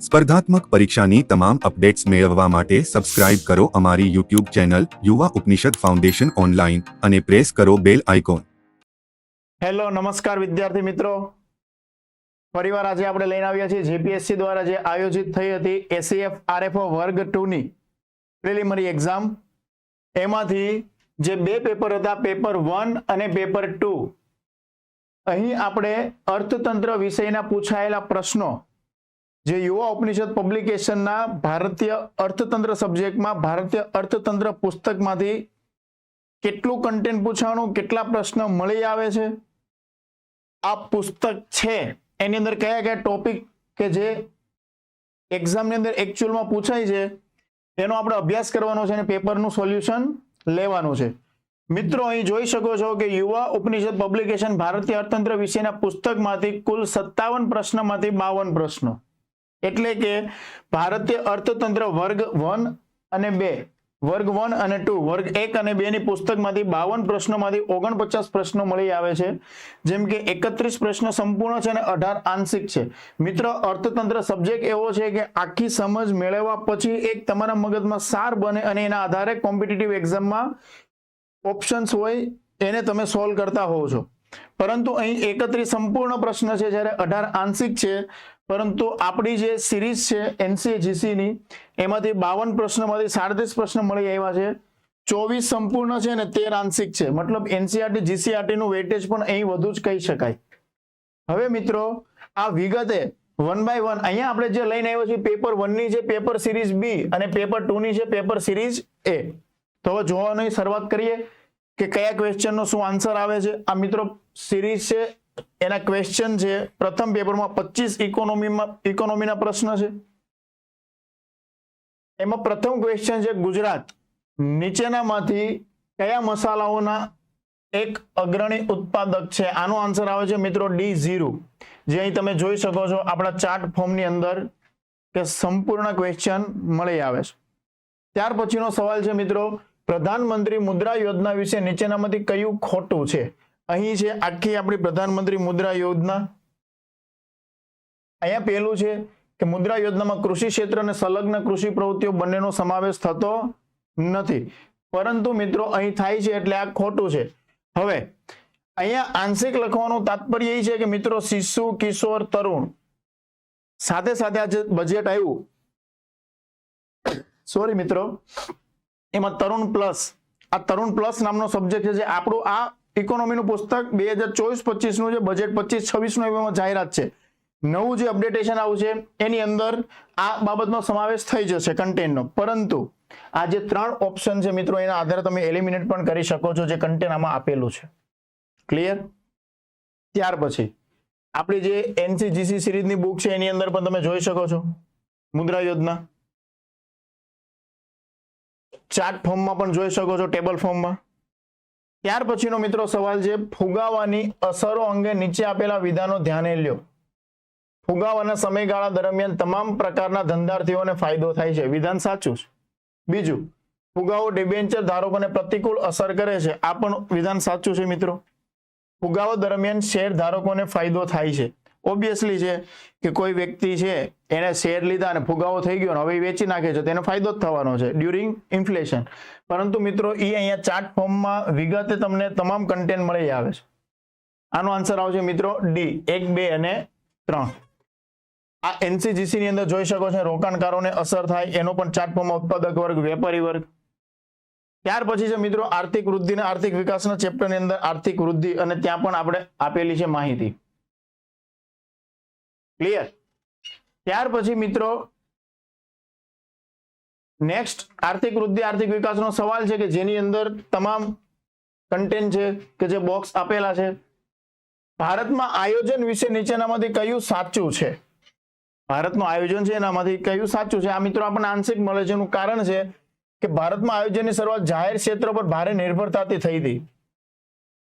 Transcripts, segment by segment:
સ્પર્ધાત્મક પરીક્ષાની તમામ અપડેટ્સ મેળવવા માટે સબસ્ક્રાઇબ કરો અમારી યુટ્યુબ ચેનલ યુવા ઉપનિષદ ફાઉન્ડેશન ઓનલાઈન અને પ્રેસ કરો બેલ આઇકોન। હેલો નમસ્કાર વિદ્યાર્થી મિત્રો, ફરીવાર આજે આપણે લઈને આવ્યા છીએ જીપીએસસી દ્વારા જે આયોજિત થઈ હતી એસીએફ આરએફઓ વર્ગ 2 ની પ્રિલિમિનરી એક્ઝામ, એમાંથી જે બે પેપર હતા, પેપર 1 અને પેપર 2, અહીં આપણે અર્થતંત્ર વિષયના પૂછાયેલા પ્રશ્નો જે યુવા ઉપનિષદ પબ્લિકેશનના ભારતીય અર્થતંત્ર સબ્જેક્ટમાં ભારતીય અર્થતંત્ર પુસ્તકમાંથી કેટલું કન્ટેન્ટ પૂછવાનું, કેટલા પ્રશ્નો મળી આવે છે, આ પુસ્તક છે એની અંદર કયા કયા ટોપિક કે જે એક્ઝામની અંદર એકચ્યુઅલમાં પૂછાય છે એનો આપણે અભ્યાસ કરવાનો છે અને પેપરનું સોલ્યુશન લેવાનું છે। મિત્રો અહીં જોઈ શકો છો કે યુવા ઉપનિષદ પબ્લિકેશન ભારતીય અર્થતંત્ર વિષયના પુસ્તકમાંથી કુલ 57 પ્રશ્નમાંથી 52 પ્રશ્નો, એટલે કે ભારતીય અર્થતંત્ર વર્ગ 1 અને 2, વર્ગ 1 અને 2, વર્ગ 1 અને 2 ની પુસ્તકમાંથી 52 પ્રશ્નોમાંથી 49 પ્રશ્નો મળી આવે છે। જેમ કે 31 પ્રશ્નો સંપૂર્ણ છે અને 18 આંશિક છે। મિત્રો, અર્થતંત્ર સબ્જેક્ટ એવો છે કે આખી સમજ મેળવવા પછી એક તમારા મગજમાં સાર બને અને એના આધારે કોમ્પિટિટિવ એક્ઝામમાં ઓપ્શન્સ હોય એને તમે સોલ્વ કરતા હોવ છો। પરંતુ અહીં 31 સંપૂર્ણ પ્રશ્ન છે જ્યારે 18 આંશિક છે। પરંતુ આપણી જે સિરીઝ છે એનસીએ ની એમાંથી 52 પ્રશ્નોમાંથી 37 પ્રશ્ન મળી આવ્યા છે, 24 સંપૂર્ણ છે અને 13 આંશિક છે। મતલબ એનસીઆરટી જીસીઆરટી નું વેટેજ પણ અહીં વધુ જ કહી શકાય। હવે મિત્રો, આ વિગતે 1 બાય 1 અહીંયા આપણે જે લઈને આવ્યો છે પેપર 1 ની છે પેપર સિરીઝ બી અને પેપર 2 ની છે પેપર સિરીઝ એ। તો હવે જોવાની શરૂઆત કરીએ કે કયા ક્વેશ્ચનનો શું આન્સર આવે છે। આ મિત્રો સિરીઝ છે, એના ક્વેશ્ચન છે પ્રથમ પેપરમાં 25 ઇકોનોમીના પ્રશ્ન છે। એમાં પ્રથમ ક્વેશ્ચન છે ગુજરાત નીચેનામાંથી કયા મસાલાઓના એક અગ્રણી ઉત્પાદક છે? આનો આન્સર આવે છે મિત્રો D0, જે અહીં તમે જોઈ શકો છો આપણા ચાર્ટ ફોર્મની અંદર કે સંપૂર્ણ ક્વેશ્ચન મળી આવે છે। ત્યાર પછીનો સવાલ છે મિત્રો, પ્રધાનમંત્રી મુદ્રા યોજના વિશે નીચેનામાંથી કયું ખોટું છે? અહીં છે આખી આપણી પ્રધાનમંત્રી મુદ્રા યોજના। અહીંયા પહેલું છે કે મુદ્રા યોજનામાં કૃષિ ક્ષેત્ર અને સંલગ્ન કૃષિ પ્રવૃત્તિઓ બંનેનો સમાવેશ થતો નથી, પરંતુ મિત્રો અહીં થાય છે એટલે આ ખોટું છે। હવે અહીંયા આંશિક લખવાનું તાત્પર્ય એ છે કે મિત્રો શિશુ, કિશોર, તરુણ સાથે સાથે આ જે બજેટ આવ્યું, સોરી મિત્રો, એમાં તરુણ પ્લસ, આ તરુણ પ્લસ નામનો સબ્જેક્ટ છે જે આપણું આ ઇકોનોમીનું પુસ્તક 2024-25 નું જે બજેટ 25-26 નું એમાં જાહેરાત છે, નવું જે અપડેટેશન આવશે એની અંદર આ બાબતનો સમાવેશ થઈ જશે કન્ટેન્ટનો। પરંતુ આ જે 3 ઓપ્શન છે મિત્રો એના આધારે તમે એલિમિનેટ પણ કરી શકો છો જે કન્ટેન્ટ આમાં આપેલું છે। ક્લિયર? ત્યાર પછી આપણી જે એનસીજીસી સિરીઝની બુક છે એની અંદર પણ તમે જોઈ શકો છો મુદ્રા યોજના, ચાર્ટ ફોર્મમાં પણ જોઈ શકો છો, ટેબલ ફોર્મમાં। ત્યાર પછીનો મિત્રો સવાલ છે, ફુગાવાની અસરો અંગે નીચે આપેલા વિધાનો ધ્યાને લ્યો। ફુગાવાના સમયગાળા દરમિયાન તમામ પ્રકારના ધંધાર્થીઓને ફાયદો થાય છે, વિધાન સાચું છે। બીજું, ફુગાવો ડિબેન્ચર ધારકોને પ્રતિકૂળ અસર કરે છે, આ પણ વિધાન સાચું છે મિત્રો। ફુગાવો દરમિયાન શેર ધારકોને ફાયદો થાય છે, ઓબ્વિયસલી છે કે કોઈ વ્યક્તિ છે એને શેર લીધા અને ફુગાવો થઈ ગયો હવે વેચી નાખે છે, તેને ફાયદો જ થવાનો છે ડ્યુરિંગ ઇન્ફ્લેશન। પરંતુ મિત્રો એ અહીંયા ચાર્ટ ફોર્મમાં વિગતે તમને તમામ કન્ટેન્ટ મળી આવે છે। આનો આન્સર આવશે મિત્રો ડી, 1, 2 અને 3। આ એનસીજીસી ની અંદર જોઈ શકો છો રોકાણકારોને અસર થાય એનો પણ ચાર્ટ ફોર્મમાં ઉત્પાદક વર્ગ, વેપારી વર્ગ। ત્યાર પછી છે મિત્રો આર્થિક વૃદ્ધિ અને આર્થિક વિકાસના ચેપ્ટરની અંદર આર્થિક વૃદ્ધિ અને ત્યાં પણ આપણે આપેલી છે માહિતી। ક્લિયર? ત્યાર પછી મિત્રો નેક્સ્ટ આર્થિક વૃદ્ધિ આર્થિક વિકાસનો સવાલ છે કે જેની અંદર તમામ કન્ટેન્ટ છે કે જે બોક્સ આપેલા છે। ભારતમાં આયોજન વિશે નીચેનામાંથી કયું સાચું છે? ભારતનું આયોજન છે એનામાંથી કયું સાચું છે? આ મિત્રો આપણને આંશિક મળે છે, એનું કારણ છે કે ભારતમાં આયોજનની શરૂઆત જાહેર ક્ષેત્ર પર ભારે નિર્ભરતાથી થઈ હતી।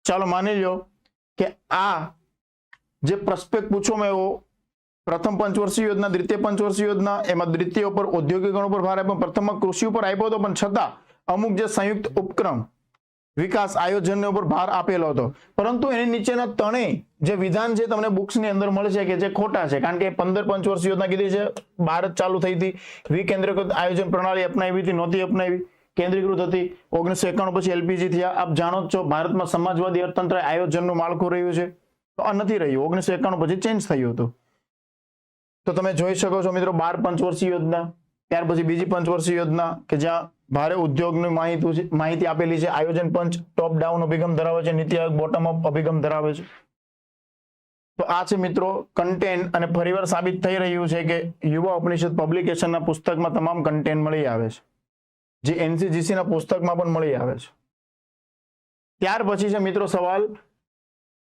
ચાલો માની લો કે આ જે પ્રોસ્પેક્ટ પૂછવામાં આવ્યો, પ્રથમ પંચવર્ષીય યોજના, દ્વિતીય પંચવર્ષીય યોજના, એમાં દ્વિતીય ઉપર ઔદ્યોગિકરણ ઉપર ભાર આપ્યો, પ્રથમમાં કૃષિ ઉપર આપ્યો હતો, પણ છતાં અમુક જે સંયુક્ત ઉપક્રમ વિકાસ આયોજન ઉપર ભાર આપેલો હતો, પરંતુ એની નીચેના ત્રણેય જે વિધાન છે તમને બુક્સની અંદર મળશે કે જે ખોટા છે, કારણ કે 15 પંચવર્ષીય યોજના કીધી છે, ભારત ચાલુ થઈ હતી, વિકેન્દ્રીકૃત આયોજન પ્રણાલી અપનાવી હતી, નહોતી અપનાવી, કેન્દ્રીકૃત હતી, 1991 પછી એલપીજી થયા. આપ જાણો જ છો ભારતમાં સમાજવાદી અર્થતંત્ર આયોજનનું માળખું રહ્યું છે, તો આ નથી રહ્યું, 1991 પછી ચેન્જ થયું હતું. તો તમે જોઈ શકો છો મિત્રો 12 પંચવર્ષીય યોજના, ત્યાર પછી બીજી પંચવર્ષીય યોજના કે જ્યાં ભારે ઉદ્યોગની માહિતી આપેલી છે, આયોજન પંચ ટોપ ડાઉન અભિગમ ધરાવે છે, નીતિ આયોગ બોટમ અપ અભિગમ ધરાવે છે. તો આ છે મિત્રો કન્ટેન્ટ, અને ફરીવાર સાબિત થઈ રહ્યું છે કે યુવા ઉપનિષદ પબ્લિકેશનના પુસ્તકમાં તમામ કન્ટેન્ટ મળી આવે છે, જે એનસીજીસી ના પુસ્તકમાં પણ મળી આવે છે. ત્યાર પછી છે મિત્રો સવાલ,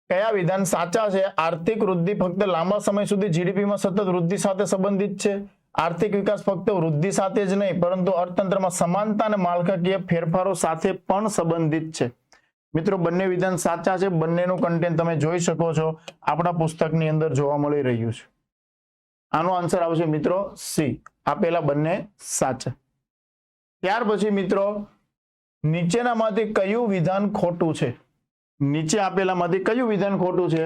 કયા વિધાન સાચા છે? આર્થિક વૃદ્ધિ ફક્ત લાંબા સમય સુધી જીડીપીમાં સતત વૃદ્ધિ સાથે સંબંધિત છે. આર્થિક વિકાસ ફક્ત વૃદ્ધિ સાથે જ નહીં, પરંતુ અર્થતંત્રમાં સમાનતા અને માળખાકીય ફેરફારો સાથે પણ સંબંધિત છે. મિત્રો બંને વિધાન સાચા છે, બંનેનું કન્ટેન્ટ તમે જોઈ શકો છો, આપણા પુસ્તકની અંદર જોવા મળી રહ્યું છે. આનો આન્સર આવશે મિત્રો સી, આપેલા બંને સાચા. ત્યાર પછી મિત્રો નીચેનામાંથી કયું વિધાન ખોટું છે? નીચે આપેલામાંથી કયું વિધાન ખોટું છે?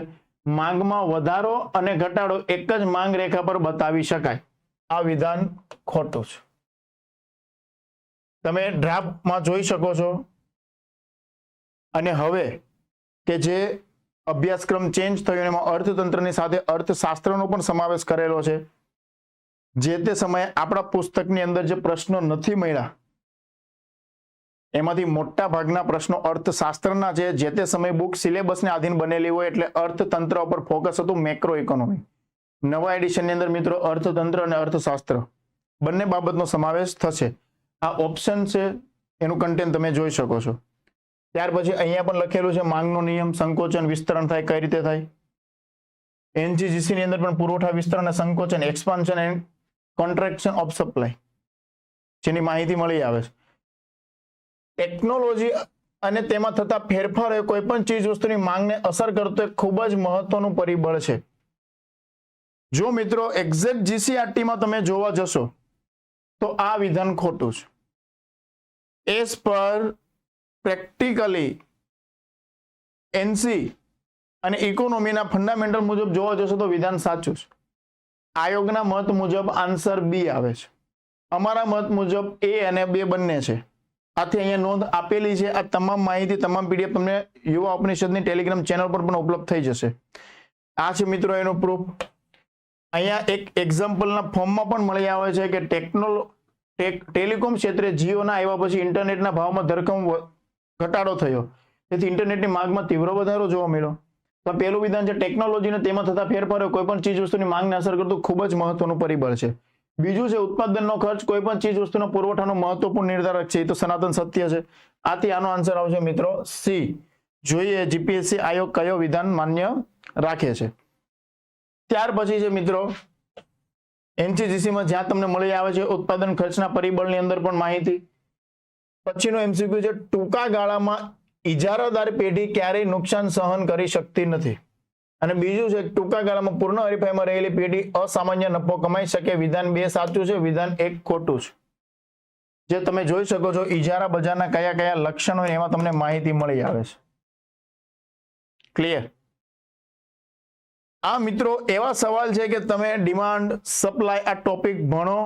માંગમાં વધારો અને ઘટાડો એક જ માંગ રેખા પર બતાવી શકાય. આ વિધાન ખોટું છે. તમે ડ્રાફ્ટમાં જોઈ શકો છો. અને હવે કે જે અભ્યાસક્રમ ચેન્જ થયો એમાં અર્થતંત્રની સાથે અર્થશાસ્ત્રનો પણ સમાવેશ કરેલો છે. જે તે સમયે આપણા પુસ્તકની અંદર જે પ્રશ્નો નથી મળ્યા એમાંથી મોટા ભાગના પ્રશ્નો અર્થશાસ્ત્રના છે. જે તે સમયે બુક સિલેબસને આધીન બનેલી હોય એટલે અર્થતંત્ર ઉપર ફોકસ હતું, મેક્રો ઇકોનોમી. નવા એડિશનની અંદર મિત્રો અર્થતંત્ર અને અર્થશાસ્ત્ર બંને બાબતનો સમાવેશ થશે. આ ઓપ્શન છે, એનું કન્ટેન્ટ તમે જોઈ શકો છો. ત્યાર પછી અહીંયા પણ લખેલું છે માંગનો નિયમ, સંકોચન વિસ્તરણ થાય કઈ રીતે થાય. એનજીજીસી ની અંદર પણ પુરવઠા વિસ્તરણ અને સંકોચન, expansion and contraction of supply જેની માહિતી મળી આવે છે. ટેકનોલોજી અને તેમાં થતા ફેરફારો કોઈ પણ ચીજ વસ્તુની માંગને અસર કરતો એક ખૂબ જ મહત્વનું પરિબળ છે. જો મિત્રો એક્ઝેક્ટ જીસીઆરટીમાં તમે જોવા જશો તો આ વિધાન ખોટું છે. એઝ પર પ્રેક્ટિકલી એનસી અને ઇકોનોમીના ફંડામેન્ટલ મુજબ જોવા જશો તો વિધાન સાચું છે. આયોગના મત મુજબ આન્સર બી આવે છે. અમારા મત મુજબ એ અને બે બંને છે. આથી અહીંયા નોંધ આપેલી છે. આ તમામ માહિતી, તમામ પીડીએફ તમને યુવા ઉપનિષદની ટેલિગ્રામ ચેનલ પર પણ ઉપલબ્ધ થઈ જશે. આ છે મિત્રો એનો પ્રૂફ. અહીંયા એક એક્ઝામ્પલના ફોર્મમાં પણ મળી આવે છે કે ટેલિકોમ ક્ષેત્રે જીઓના આવ્યા પછી ઇન્ટરનેટના ભાવમાં ધરખમ ઘટાડો થયો, તેથી ઇન્ટરનેટની માંગમાં તીવ્ર વધારો જોવા મળ્યો. તો પહેલું વિધાન છે ટેકનોલોજીને તેમાં થતા ફેરફારો કોઈ પણ ચીજ વસ્તુની માંગને અસર કરતું ખૂબ જ મહત્વનું પરિબળ છે. બીજું છે ઉત્પાદનનો ખર્ચ કોઈ પણ ચીજ વસ્તુના પુરવઠાનો મહત્વપૂર્ણ નિર્ધારક છે. એ તો સનાતન સત્ય છે. આથી આનો આન્સર આવશે મિત્રો સી. જોઈએ જીપીએસસી આયોગ કયો વિધાન માન્ય રાખે છે. ત્યાર પછી છે મિત્રો એનસીજીસીમાં જ્યાં તમને મળી આવે છે ઉત્પાદન ખર્ચના પરિબળની અંદર પણ માહિતી. પછીનો એમસીક્યુ છે ટૂંકા ગાળામાં ઇજારાદાર પેઢી ક્યારેય નુકસાન સહન કરી શકતી નથી. અને બીજું છે ટૂંકા ગાળામાં પૂર્ણ હરીફાઈમાં રહેલી પેઢી અસામાન્ય નફો કમાઈ શકે. વિધાન 2 સાચું છે, વિધાન 1 ખોટું છે. જે તમે જોઈ શકો છો ઇજારા બજારના કયા કયા લક્ષણો એમાં તમને માહિતી મળી આવે છે. ક્લિયર? આ મિત્રો એવા સવાલ છે કે તમે ડિમાન્ડ સપ્લાય આ ટોપિક ભણો,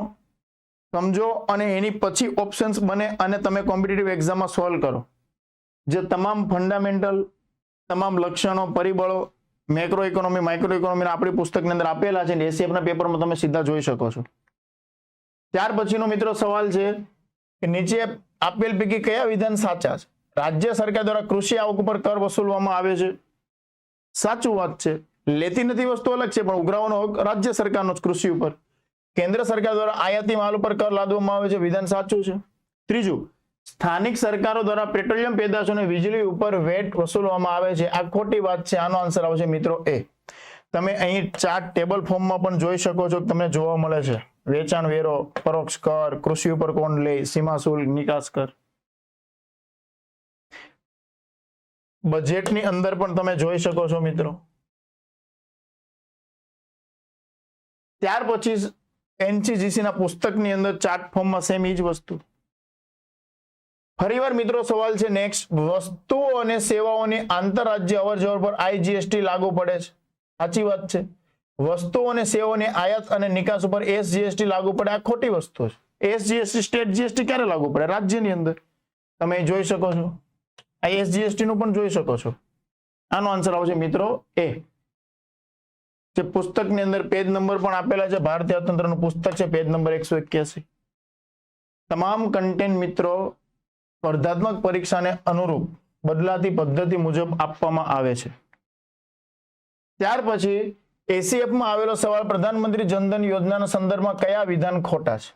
સમજો અને એની પછી ઓપ્શન્સ બને અને તમે કોમ્પિટિટિવ એક્ઝામમાં સોલ્વ કરો. જે તમામ ફંડામેન્ટલ, તમામ લક્ષણો, પરિબળો મેક્રો ઇકોનોમી, માઇક્રો ઇકોનોમીના આપણી પુસ્તકની અંદર આપેલા છે ને એસીએફના પેપરમાં તમે સીધા જોઈ શકો છો. ત્યાર પછીનો મિત્રો સવાલ છે કે નીચે આપેલ પૈકી કયા વિધાન સાચા છે? રાજ્ય સરકાર દ્વારા કૃષિ આવક ઉપર કર વસૂલવામાં આવે છે. સાચું વાત છે. લેતી નથી વસ્તુ અલગ છે, પણ ઉઘરાવાનો હક રાજ્ય સરકારનો જ કૃષિ ઉપર. કેન્દ્ર સરકાર દ્વારા આયાતી માલ ઉપર કર લાદવામાં આવે છે. વિધાન સાચું છે. ત્રીજું, સ્થાનિક સરકારો દ્વારા પેટ્રોલિયમ પેદાશો અને વીજળી ઉપર વેટ વસૂલવામાં આવે છે. આ ખોટી વાત છે. આનો આન્સર આવશે મિત્રો એ. તમે અહીં ચાર્ટ ટેબલ ફોર્મમાં પણ જોઈ શકો છો, તમને જોવા મળે છે વેચાણ વેરો, પરોક્ષ કર, કૃષિ ઉપર કોણ લે, સીમા શુલ્ક, નિકાસ કર. બજેટની અંદર પણ તમે જોઈ શકો છો મિત્રો. ત્યાર પછી એનસીજીસી ના પુસ્તકની અંદર ચાર્ટ ફોર્મમાં સેમ ઈ જ વસ્તુ. ફરીવાર મિત્રો સવાલ છે નેક્સ્ટ, વસ્તુઓ અને સેવાઓની આંતરરાજ્ય અવરજવર પર આઈજીએસટી લાગુ પડે છે. સાચી વાત છે. વસ્તુઓ અને સેવાઓની આયાત અને નિકાસ ઉપર એસજીએસટી લાગુ પડે, આ ખોટી વસ્તુ છે. એસજીએસટી સ્ટેટ જીએસટી ક્યારે લાગુ પડે? રાજ્યની અંદર. તમે જોઈ શકો છો, આ એસજીએસટી નું પણ જોઈ શકો છો. આનો આન્સર આવશે મિત્રો એ. જે પુસ્તકની અંદર પેજ નંબર પણ આપેલા છે, ભારતીય અર્થતંત્રનું પુસ્તક છે, પેજ નંબર 181. તમામ કન્ટેન્ટ મિત્રો સ્પર્ધાત્મક પરીક્ષાને અનુરૂપ બદલાતી પદ્ધતિ મુજબ આપવામાં આવે છે. ત્યાર પછી એસીએફ માં આવેલો સવાલ, પ્રધાનમંત્રી જનધન યોજનાના સંદર્ભમાં કયા વિધાન ખોટા છે?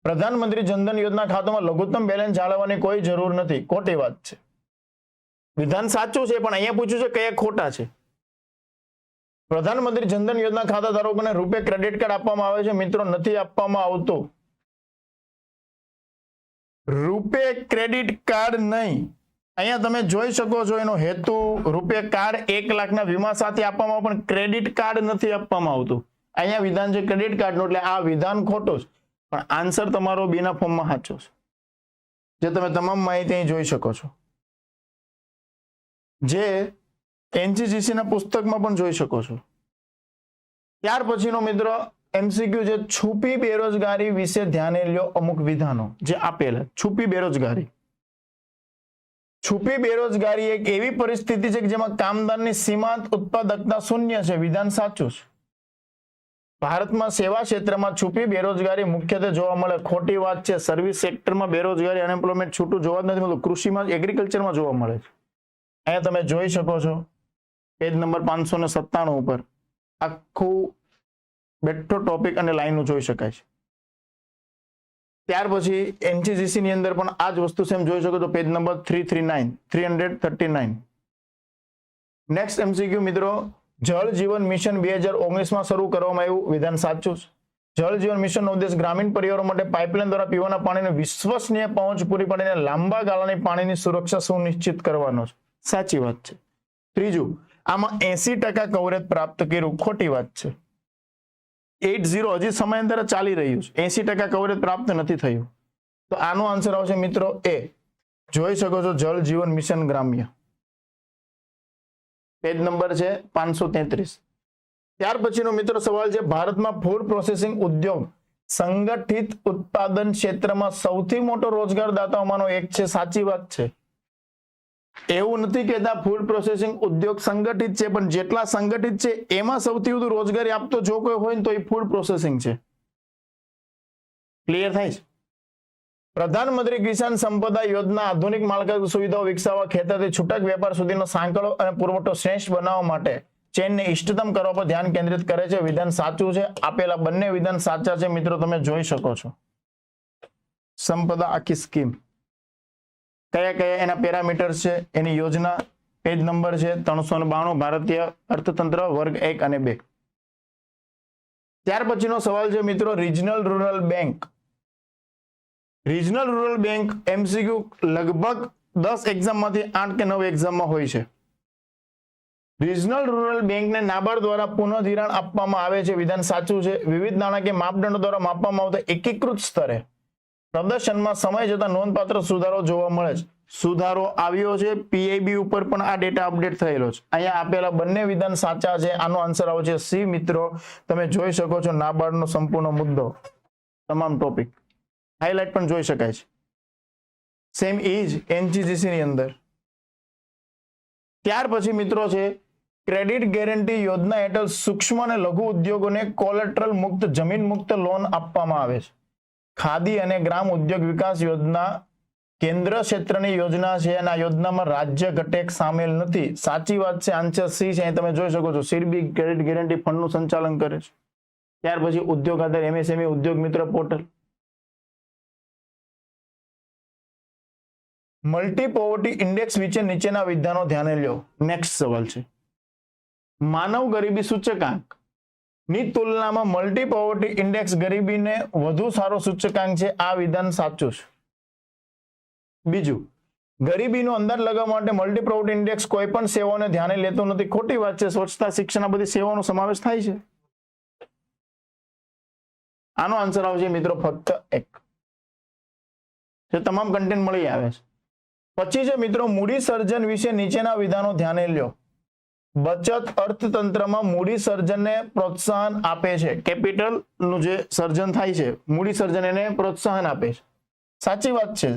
પ્રધાનમંત્રી જનધન યોજના ખાતામાં લઘુત્તમ બેલેન્સ જાળવવાની કોઈ જરૂર નથી, ખોટી વાત છે. વિધાન સાચું છે, પણ અહીંયા પૂછ્યું છે કયા ખોટા છે. પ્રધાનમંત્રી જનધન યોજના ખાતા ધારકોને રૂપે ક્રેડિટ કાર્ડ આપવામાં આવે છે? મિત્રો નથી આપવામાં આવતું. રૂપે ક્રેડિટ કાર્ડ નહીં. અહીંયા તમે જોઈ શકો છો એનો હેતુ, રૂપે કાર્ડ 1 લાખના વીમા સાથે આપવામાં, પણ ક્રેડિટ કાર્ડ નથી આપવામાં આવતું. અહીંયા વિધાન છે ક્રેડિટ કાર્ડનું, એટલે આ વિધાન ખોટું છે. પણ આન્સર તમારો બીના ફોર્મમાં સાચો છે, જે તમે તમામ માહિતી અહીં જોઈ શકો છો, જે એનજીજીસી ના પુસ્તકમાં પણ જોઈ શકો છો. ત્યાર પછીનો મિત્રો એમસીક્યુ છે, છુપી બેરોજગારી વિશે ધ્યાને લ્યો અમુક વિધાનો જે આપેલા. છુપી બેરોજગારી. છુપી બેરોજગારી એક એવી પરિસ્થિતિ છે કે જેમાં કામદારની સીમાંત ઉત્પાદકતા શૂન્ય છે. વિધાન સાચું છે. ભારતમાં સેવા ક્ષેત્રમાં છુપી બેરોજગારી મુખ્યત્વે જોવા મળે, ખોટી વાત છે. સર્વિસ સેક્ટરમાં બેરોજગારી અનએમ્પ્લોયમેન્ટ છૂટું જોવા જ નથી મળતું, કૃષિમાં એગ્રીકલ્ચરમાં જોવા મળે છે. અહીંયા તમે જોઈ શકો છો પેજ નંબર 597 ઉપર આખું બેઠો ટોપિક અને લાઈનો જોઈ શકાય છે. ત્યાર પછી એનજીજીસી ની અંદર પણ આ જ વસ્તુ સેમ જોઈ શકો છો, પેજ નંબર 339. નેક્સ્ટ એમસીક્યુ મિત્રો, જળ જીવન મિશન 2019 માં શરૂ કરવામાં આવ્યું. વિધાન સાચું છે. જળ જીવન મિશનનો ઉદ્દેશ ગ્રામીણ પરિવારો માટે પાઇપલાઇન દ્વારા પીવાના પાણીની વિશ્વસનીય પહોંચ પૂરી પાડીને લાંબા ગાળાની પાણીની સુરક્ષા સુનિશ્ચિત કરવાનો છે. સાચી વાત છે. ત્રીજું, આમાં 80% કવરેજ પ્રાપ્ત કર્યું. ખોટી વાત છે. 80 હજી સમયાંતરે ચાલી રહ્યું છે, 80% કવરેજ પ્રાપ્ત નથી થયું. તો આનો આન્સર આવશે મિત્રો એ. જોઈ શકો છો જળ જીવન મિશન ગ્રામ્ય, પેજ નંબર છે 533. ત્યાર પછીનો મિત્રો સવાલ છે, ભારતમાં ફૂડ પ્રોસેસિંગ ઉદ્યોગ સંગઠિત ઉત્પાદન ક્ષેત્રમાં સૌથી મોટો રોજગાર દાતાઓમાંનો એક છે. સાચી વાત છે. એવું નથી કહેતા ફૂડ પ્રોસેસિંગ ઉદ્યોગ સંગઠિત છે, પણ જેટલા સંગઠિત છે એમાં સૌથી વધુ રોજગારી આપતો જો કોઈ હોય તો એ ફૂડ પ્રોસેસિંગ છે. ક્લિયર થાય છે? પ્રધાનમંત્રી કિસાન સંપદા યોજના આધુનિક માળખાગત સુવિધાઓ વિકસાવવા, ખેતરથી છૂટક વેપાર સુધીનો સાંકળો અને પુરવઠો શ્રેષ્ઠ બનાવવા માટે ચેનને ઇષ્ટતમ કરવા પર ધ્યાન કેન્દ્રિત કરે છે. વિધાન સાચું છે. આપેલા બંને વિધાન સાચા છે મિત્રો, તમે જોઈ શકો છો. સંપદા આખી સ્કીમ કયા કયા એના પેરામીટર્સ છે, એની યોજના, પેજ નંબર છે 392, ભારતીય અર્થતંત્ર વર્ગ 1 અને 2. ત્યાર પછીનો સવાલ છે મિત્રો, regional rural bank. Regional rural bank MCQ લગભગ 10 એક્ઝામમાંથી 8 કે 9 એક્ઝામમાં હોય છે. રિજનલ રૂરલ બેંકને નાબાર્ડ દ્વારા પુનઃધિરાણ આપવામાં આવે છે. વિધાન સાચું છે. વિવિધ નાણાકીય માપદંડો દ્વારા માપવામાં આવતા એકીકૃત સ્તરે પ્રદર્શનમાં સમય જતા નોંધપાત્ર સુધારો જોવા મળે છે. સુધારો આવ્યો છે. પીઆઈબી ઉપર પણ આ ડેટા અપડેટ થયેલો છે. અહીંયા આપેલા બંને વિધાન સાચા છે. આનો આન્સર આવશે સી મિત્રો. તમે જોઈ શકો છો નાબાર્ડનો સંપૂર્ણ મુદ્દો, તમામ ટોપિક હાઇલાઇટ પણ જોઈ શકાય છે. સેમ ઇજ એનજીજીસી ની અંદર. ત્યાર પછી મિત્રો છે, ક્રેડિટ ગેરંટી યોજના હેઠળ સૂક્ષ્મ અને લઘુ ઉદ્યોગોને કોલેટરલ મુક્ત જમીન મુક્ત લોન આપવામાં આવે છે. ખાદી અને ગ્રામ ઉદ્યોગ વિકાસ યોજના કેન્દ્ર ક્ષેત્રની યોજના છે અને આ યોજનામાં રાજ્ય ઘટક સામેલ નથી. સાચી વાત છે. આન્સર સી છે. તમે જોઈ શકો છો સીડબી ક્રેડિટ ગેરંટી ફંડનું સંચાલન કરે છે. ત્યાર પછી ઉદ્યોગ આધાર એમએસએમઈ ઉદ્યોગ મિત્ર પોર્ટલ. મલ્ટી પોવર્ટી ઇન્ડેક્સ વિશે નીચેના વિધાનો ધ્યાને લ્યો. નેક્સ્ટ સવાલ છે, માનવ ગરીબી સૂચકાંક ની તુલનામાં મલ્ટી પોવર્ટી ઇન્ડેક્સ ગરીબીને વધુ સારો સૂચકાંક છે. આ વિધાન સાચું છે. બીજું, ગરીબીનો અંદાજ લગાવવા માટે મલ્ટી પોવર્ટી ઇન્ડેક્સ કોઈ પણ સેવાઓને ધ્યાને લેતો નથી. ખોટી વાત છે. સ્વચ્છતા, શિક્ષણ, બધી સેવાનો સમાવેશ થાય છે. આનો આન્સર આવશે મિત્રો ફક્ત 1. જે તમામ કન્ટેન્ટ મળી આવે છે. પછી છે મિત્રો મૂડી સર્જન વિશે નીચેના વિધાનો ધ્યાને લ્યો. બચત અર્થતંત્રમાં મૂડી સર્જનને પ્રોત્સાહન આપે છે. કેપિટલ નું જે સર્જન થાય છે, મૂડી સર્જન એને પ્રોત્સાહન આપે છે. સાચી વાત છે.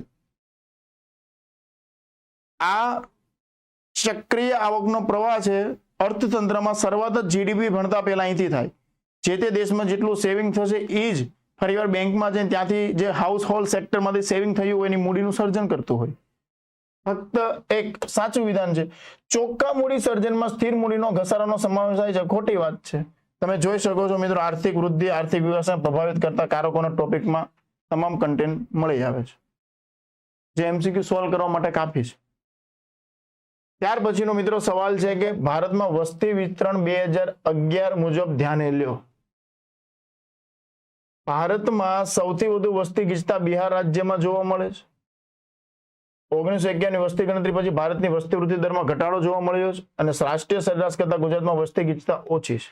આ સક્રિય આવકનો પ્રવાહ છે અર્થતંત્રમાં શરૂઆત જ જીડીપી ભણતા પહેલા અહીંથી થાય. જે તે દેશમાં જેટલું સેવિંગ થશે એ જ ફરીવાર બેંકમાં જઈને ત્યાંથી જે હાઉસ હોલ્ડ સેક્ટરમાંથી સેવિંગ થયું હોય એની મૂડીનું સર્જન કરતું હોય. ફક્ત એક સાચું વિધાન છે. ચોખ્ખા મૂડી સર્જનમાં સ્થિર મૂડીનો ઘસારાનો સમાવેશ થાય છે. ખોટી વાત છે. તમે જોઈ શકો છો મિત્રો, આર્થિક વૃદ્ધિ આર્થિક વિકાસને પ્રભાવિત કરતા કારકોના ટોપિકમાં તમામ કન્ટેન્ટ મળી આવે છે, જે એમસીક્યુ સોલ્વ કરવા માટે કાફી છે. ત્યાર પછીનો મિત્રો સવાલ છે કે ભારતમાં વસ્તી વિતરણ 2011 મુજબ ધ્યાને લ્યો. ભારતમાં સૌથી વધુ વસ્તી ગીચતા બિહાર રાજ્યમાં જોવા મળે છે. 1991 વસ્તી ગણતરી પછી ભારતની વસ્તી વૃદ્ધિ દરમાં ઘટાડો જોવા મળ્યો છે અને રાષ્ટ્રીય સરેરાશ કરતા ગુજરાતમાં વસ્તી ગીચતા ઓછી છે.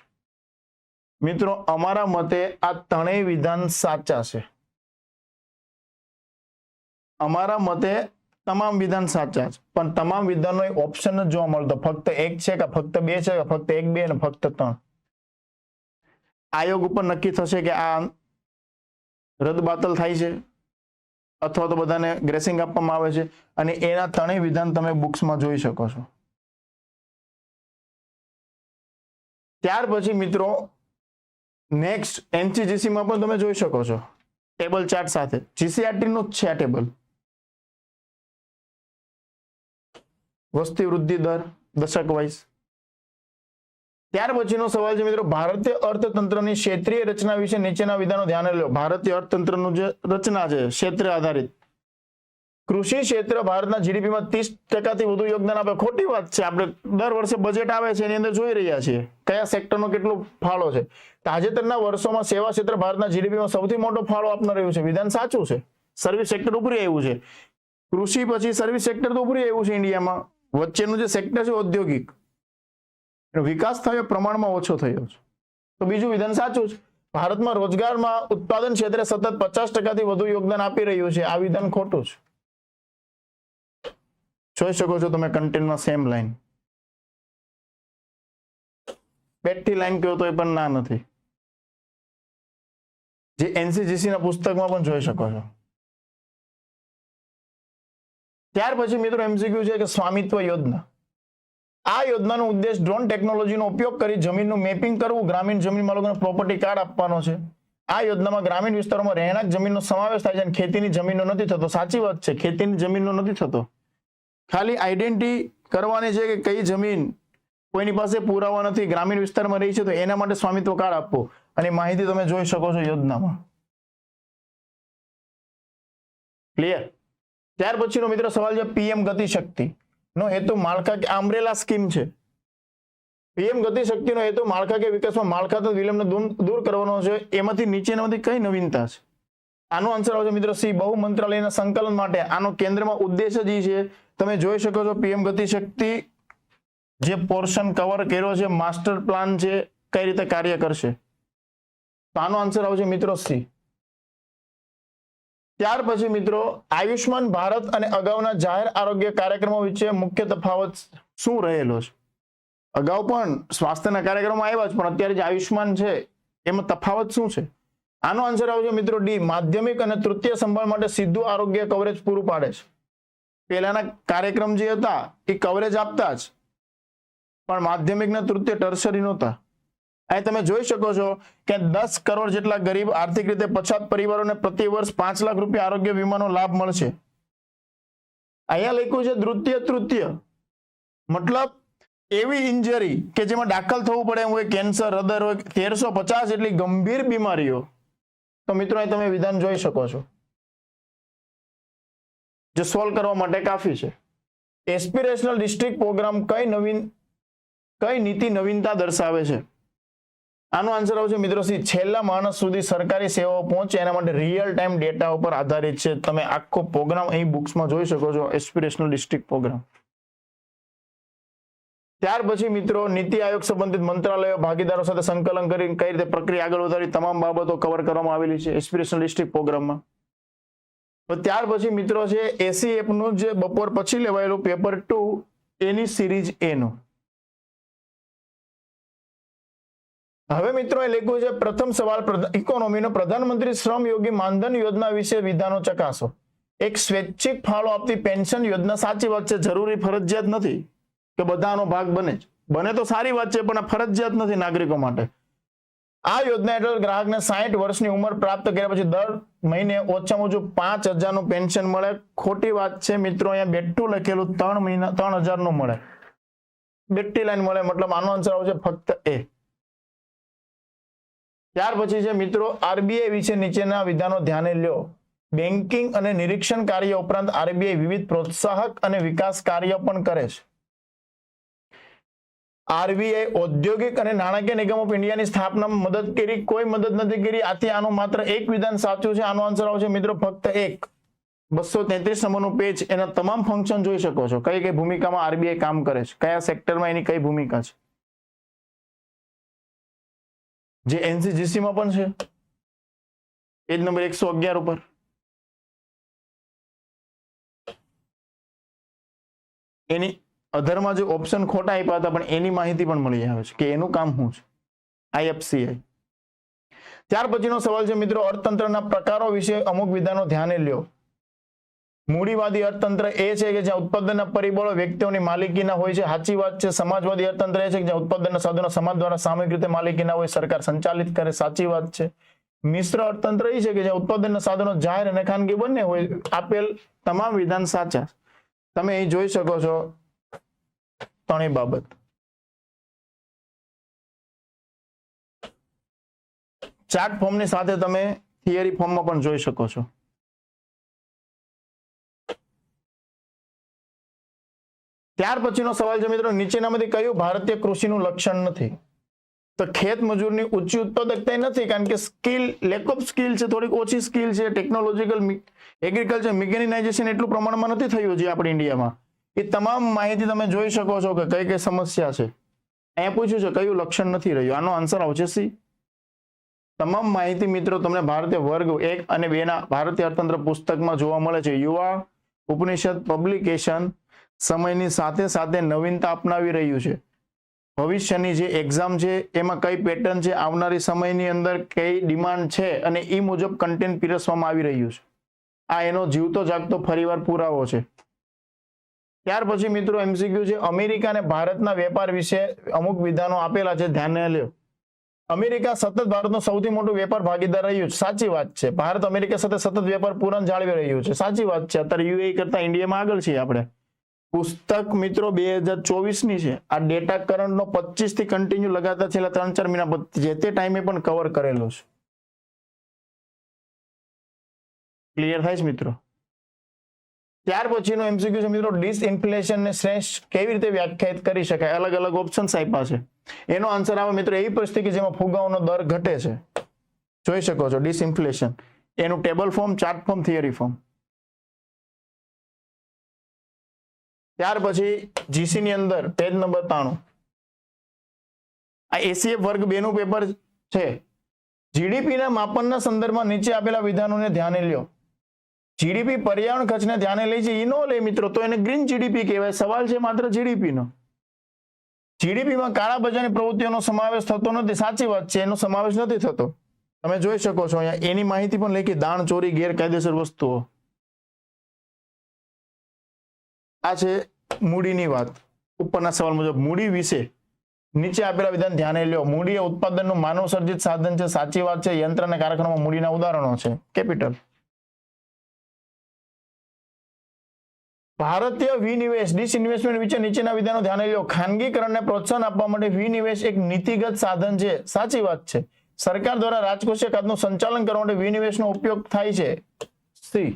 મિત્રો અમારા મતે આ ત્રણેય વિધાન સાચા છે. અમારા મતે તમામ વિધાન સાચા છે, પણ તમામ વિધાનનો ઓપ્શન જ જોવા મળતો. ફક્ત એક છે કે ફક્ત બે છે કે ફક્ત 1, 2 અને ફક્ત 3. આયોગ ઉપર નક્કી થશે કે આ રદબાતલ થાય છે અથવા તો બધાને ગ્રેસિંગ આપવામાં આવે છે, અને એના ત્રણેય વિધાન તમે બુક્સમાં જોઈ શકો છો. ત્યાર પછી મિત્રો નેક્સ્ટ એનસીજીસી માં પણ તમે જોઈ શકો છો ટેબલ ચાર્ટ સાથે. જીસીઆરટી નું જ છે આ ટેબલ. વસ્તી વૃદ્ધિ દર દશક વાઇઝ. ત્યાર પછીનો સવાલ છે મિત્રો, ભારતીય અર્થતંત્રની ક્ષેત્રીય રચના વિશે નીચેના વિધાનો ધ્યાને લો. ભારતીય અર્થતંત્રનું જે રચના છે ક્ષેત્ર આધારિત. કૃષિ ક્ષેત્ર ભારતના જીડીપીમાં 30% વધુ યોગદાન આપે. ખોટી વાત છે. આપણે દર વર્ષે બજેટ આવે છે એની અંદર જોઈ રહ્યા છીએ કયા સેક્ટરનો કેટલો ફાળો છે. તાજેતરના વર્ષોમાં સેવા ક્ષેત્ર ભારતના જીડીપીમાં સૌથી મોટો ફાળો આપનાર રહ્યું છે. વિધાન સાચું છે. સર્વિસ સેક્ટર ઉપરી આવ્યું છે. કૃષિ પછી સર્વિસ સેક્ટર તો ઉપરી આવ્યું છે ઇન્ડિયામાં. વચ્ચેનું જે સેક્ટર છે ઔદ્યોગિક, વિકાસ થયો પ્રમાણમાં ઓછો થયો છે. તો બીજું વિધાન સાચું છે. ભારતમાં રોજગારમાં ઉત્પાદન ક્ષેત્રે સતત 50% થી વધુ યોગદાન આપી રહ્યું છે. આ વિધાન ખોટું છે. જોઈ શકો છો તમે કન્ટેન્ટમાં સેમ લાઈન. બેઠી લાઈન કહો તો એ પણ ના નથી, જે એનસીજીસી ના પુસ્તકમાં પણ જોઈ શકો છો. ત્યાર પછી મિત્રો એમસીક્યુ છે કે સ્વામિત્વ યોજના. આ યોજનાનો ઉદ્દેશ ડ્રોન ટેકનોલોજીનો ઉપયોગ કરી જમીનનું મેપિંગ કરવું, ગ્રામીણ જમીન માલિકોને પ્રોપર્ટી કાર્ડ આપવાનો છે. આ યોજનામાં ગ્રામીણ વિસ્તારોમાં રહેણાંક જમીનનો સમાવેશ થાય છે અને ખેતીની જમીનનો નથી થતો. સાચી વાત છે, ખેતીની જમીનનો નથી થતો. ખાલી આઈડેન્ટિટી કરવાની છે કે કઈ જમીન કોઈની પાસે પુરાવા નથી, ગ્રામીણ વિસ્તારમાં રહી છે, તો એના માટે સ્વામિત્વ કાર્ડ આપવું. અને માહિતી તમે જોઈ શકો છો યોજનામાં. ક્લિયર? ત્યાર પછીનો મિત્રો સવાલ છે પીએમ ગતિ શક્તિ નો હેતુ માળખાકીય અમ્બ્રેલા સ્કીમ છે. પીએમ ગતિ શક્તિનો હેતુ માળખાકીય વિકાસમાં માળખાગત વિલંબને દૂર કરવાનો છે. એમાંથી નીચેનામાંથી કઈ નવીનતા છે? આનો આન્સર આવશે મિત્રો સી, બહુ મંત્રાલયના સંકલન માટે. આનો કેન્દ્રમાં ઉદ્દેશ જ છે. તમે જોઈ શકો છો પીએમ ગતિ શક્તિ જે પોર્શન કવર કર્યો છે, માસ્ટર પ્લાન છે, કઈ રીતે કાર્ય કરશે. તો આનો આન્સર આવશે મિત્રો સી. ત્યાર પછી મિત્રો આયુષ્માન ભારત અને અગાઉના જાહેર આરોગ્ય કાર્યક્રમો વચ્ચે મુખ્ય તફાવત શું રહેલો છે? અગાઉ પણ સ્વાસ્થ્યના કાર્યક્રમો આવ્યા છે, પણ અત્યારે જે આયુષ્માન છે એમાં તફાવત શું છે? આનો આન્સર આવશે મિત્રો ડી, માધ્યમિક અને તૃતીય સંભાળ માટે સીધું આરોગ્ય કવરેજ પૂરું પાડે છે. પહેલાના કાર્યક્રમ જે હતા એ કવરેજ આપતા જ, પણ માધ્યમિક ને તૃતીય ટર્શરી નહોતા. અહીં તમે જોઈ શકો છો કે 10 કરોડ જેટલા ગરીબ આર્થિક રીતે પછાત પરિવારોને પ્રતિ વર્ષ 5 લાખ રૂપિયા આરોગ્ય વીમાનો લાભ મળશે. અહીંયા લખ્યું છે તૃતીય, મતલબ એવી ઇન્જરી કે જેમાં દાખલ થવું પડે એમ હોય, કેન્સર, હૃદય રોગ, 1350 જેટલી ગંભીર બીમારીઓ. તો મિત્રો અહીં તમે વિધાન જોઈ શકો છો જે સોલ્વ કરવા માટે કાફી છે. એસ્પિરેશનલ ડિસ્ટ્રિક્ટ પ્રોગ્રામ કઈ નીતિ નવીનતા દર્શાવે છે? આનો આન્સર આવશે મિત્રો સી, છેલ્લા માણસ સુધી સરકારી સેવાઓ પહોંચે એના માટે રિયલ ટાઈમ ડેટા ઉપર આધારિત છે. તમે આખો પ્રોગ્રામ અહીં બુક્સમાં જોઈ શકો છો, એસ્પિરેશનલ ડિસ્ટ્રિક્ટ પ્રોગ્રામ. ત્યાર પછી મિત્રો નીતિ આયોગ સંબંધિત મંત્રાલયો ભાગીદારો સાથે સંકલન કરી કઈ રીતે પ્રક્રિયા આગળ વધારી તમામ બાબતો કવર કરવામાં આવેલી છે એસ્પિરેશનલ ડિસ્ટ્રિક્ટ પ્રોગ્રામમાં. તો ત્યાર પછી મિત્રો છે એસીએફ નું જે બપોર પછી લેવાયેલું પેપર 2 એની સિરીઝ એ નું. હવે મિત્રો એ લખ્યું છે પ્રથમ સવાલ ઇકોનોમીનો પ્રધાનમંત્રી શ્રમ યોગી માનધન યોજના વિશે વિધાનો ચકાસો. એક સ્વૈચ્છિક ફાળો આપતી પેન્શન યોજના સાચી વાત છે, જરૂરી ફરજિયાત નથી કે બધાનો ભાગ બને તો સારી વાત છે, પણ ફરજિયાત નથી નાગરિકો માટે. આ યોજના હેઠળ ગ્રાહકને 60 વર્ષની ઉંમર પ્રાપ્ત કર્યા પછી દર મહિને ઓછામાં ઓછું 5,000 નું પેન્શન મળે. ખોટી વાત છે મિત્રો, અહીંયા બેઠું લખેલું 3,000 નું મળે, બેઠી લાઈન મળે, મતલબ આનો આન્સર આવશે ફક્ત એ. ત્યાર પછી છે મિત્રો આરબીઆઈ વિશે નીચેના વિધાનો ધ્યાને લ્યો. બેન્કિંગ અને નિરીક્ષણ કાર્ય ઉપરાંત આરબીઆઈ વિવિધ પ્રોત્સાહક અને વિકાસ કાર્ય પણ કરે છે. આરબીઆઈ ઔદ્યોગિક અને નાણાકીય નિગમ ઓફ ઇન્ડિયાની સ્થાપનામાં મદદ કરી? કોઈ મદદ નથી કરી. આથી આનું માત્ર એક વિધાન સાચું છે. આનો આન્સર આવશે મિત્રો ફક્ત એક. 233 નંબરનું પેજ, એના તમામ ફંક્શન જોઈ શકો છો, કઈ કઈ ભૂમિકામાં આરબીઆઈ કામ કરે છે, કયા સેક્ટરમાં એની કઈ ભૂમિકા છે. જે એનસીજીસી માં પણ છે, પેજ નંબર 111 ઉપર. એની અધરમાં જે ઓપ્શન ખોટા આપ્યા હતા પણ એની માહિતી પણ મળી આવે છે કે એનું કામ શું છે, આઈએફસીઆઈ. ત્યાર પછીનો સવાલ છે મિત્રો અર્થતંત્રના પ્રકારો વિશે અમુક વિધાનો ધ્યાને લ્યો. મૂડીવાદી અર્થતંત્ર એ છે કે જ્યાં ઉત્પાદનના પરિબળો વ્યક્તિઓની માલિકીના હોય છે, સાચી વાત છે. સમાજવાદી અર્થતંત્ર એ છે કે જ્યાં ઉત્પાદનના સાધનો સમાજ દ્વારા સામૂહિક રીતે માલિકીના હોય, સરકાર સંચાલિત કરે, સાચી વાત છે. મિશ્ર અર્થતંત્ર એ છે કે જ્યાં ઉત્પાદનના સાધનો જાહેર અને ખાનગી બંને હોય. આપેલ તમામ વિધાન સાચા. તમે અહીં જોઈ શકો છો ત્રણેય બાબત. ચાર્ટ ફોર્મની સાથે તમે થિયરી ફોર્મમાં પણ જોઈ શકો છો. ત્યાર પછીનો સવાલ છે મિત્રો નીચેનામાંથી કયું ભારતીય કૃષિનું લક્ષણ નથી? તો ખેત મજૂરની ઊંચી ઉત્પાદકતા નથી, કારણ કે સ્કિલ, લેક ઓફ સ્કિલ છે, થોડીક ઓછી સ્કિલ છે. ટેકનોલોજીકલ એગ્રીકલ્ચર મિકેનાઇઝેશન એટલું પ્રમાણમાં નથી થયું છે આપણે ઇન્ડિયામાં. એ તમામ માહિતી તમે જોઈ શકો છો કે કઈ કઈ સમસ્યા છે. અહીંયા પૂછ્યું છે કયું લક્ષણ નથી રહ્યું, આનો આન્સર આવશે સી. તમામ માહિતી મિત્રો તમને ભારતીય વર્ગ 1 અને 2 ના ભારતીય અર્થતંત્ર પુસ્તકમાં જોવા મળે છે. યુવા ઉપનિષદ પબ્લિકેશન સમયની સાથે સાથે નવીનતા અપનાવી રહ્યું છે. ભવિષ્યની જે એક્ઝામ છે એમાં કઈ પેટર્ન છે, આવનારી સમયની અંદર કઈ ડિમાન્ડ છે અને એ મુજબ કન્ટેન્ટ પીરસવામાં આવી રહ્યું છે. આ એનો જીવતો જાગતો ફરીવાર પુરાવો છે. ત્યાર પછી મિત્રો એમસીક્યુ છે અમેરિકા અને ભારતના વેપાર વિશે અમુક વિધાનો આપેલા છે, ધ્યાને લ્યો. અમેરિકા સતત ભારતનો સૌથી મોટો વેપાર ભાગીદાર રહ્યું છે, સાચી વાત છે. ભારત અમેરિકા સાથે સતત વેપાર પૂરન જાળવી રહ્યું છે, સાચી વાત છે. અત્યારે યુએઈ કરતા ઇન્ડિયામાં આગળ છીએ આપણે. પુસ્તક મિત્રો 2024 ની છે. આ ડેટા કરંટનો 25 થી કન્ટિન્યુ લગાતાર છેલ્લા 3-4 મહિના જે તે ટાઈમે પણ કવર કરેલો છે. ક્લિયર થાય છે મિત્રો? ત્યાર પછીનો એમસીક્યુ છે મિત્રો ડિસઇન્ફ્લેશન ને શ્રેષ્ઠ કેવી રીતે વ્યાખ્યાયિત કરી શકાય? અલગ અલગ ઓપ્શન્સ આપ્યા છે. એનો આન્સર આવે મિત્રો એવી પરિસ્થિતિ જેમાં ફુગાવાનો દર ઘટે છે. જોઈ શકો છો ડિસઇન્ફ્લેશન, એનું table form, chart form, theory form. ત્યાર પછી જીસી ની અંદર પેજ નંબર 93, આ એસીએફ વર્ગ 2 નું પેપર છે. જીડીપી ના માપનના સંદર્ભમાં નીચે આપેલા વિધાનોને ધ્યાને લ્યો. જીડીપી પર્યાવરણ ખર્ચને ધ્યાને લે છે, ઈ નો લે મિત્રો તો એને ગ્રીન જીડીપી કહેવાય. સવાલ છે માત્ર જીડીપી નો. જીડીપીમાં કાળા બજારની પ્રવૃત્તિઓનો સમાવેશ થતો નથી, સાચી વાત છે, એનો સમાવેશ નથી થતો. તમે જોઈ શકો છો અહીંયા એની માહિતી પણ લખી, દાણ ચોરી, ગેરકાયદેસર વસ્તુઓ. આ છે મૂડીની વાત. ઉપરના સવાલ મુજબ મૂડી વિશે નીચે આપેલા વિધાન ધ્યાને લ્યો. મૂડી એ ઉત્પાદનનું માનવ સર્જિત સાધન છે, સાચી વાત છે. યંત્ર અને કારખાનામાં મૂડીના ઉદાહરણો છે. કેપિટલ. ભારતીય વિનિવેશ ડિસઇન્વેસ્ટમેન્ટ વિશે નીચેના વિધાનો ધ્યાને લ્યો. ખાનગીકરણને પ્રોત્સાહન આપવા માટે વિનિવેશ એક નીતિગત સાધન છે, સાચી વાત છે. સરકાર દ્વારા રાજકોષીય ખાતાનું સંચાલન કરવા માટે વિનિવેશનો ઉપયોગ થાય છે. સી.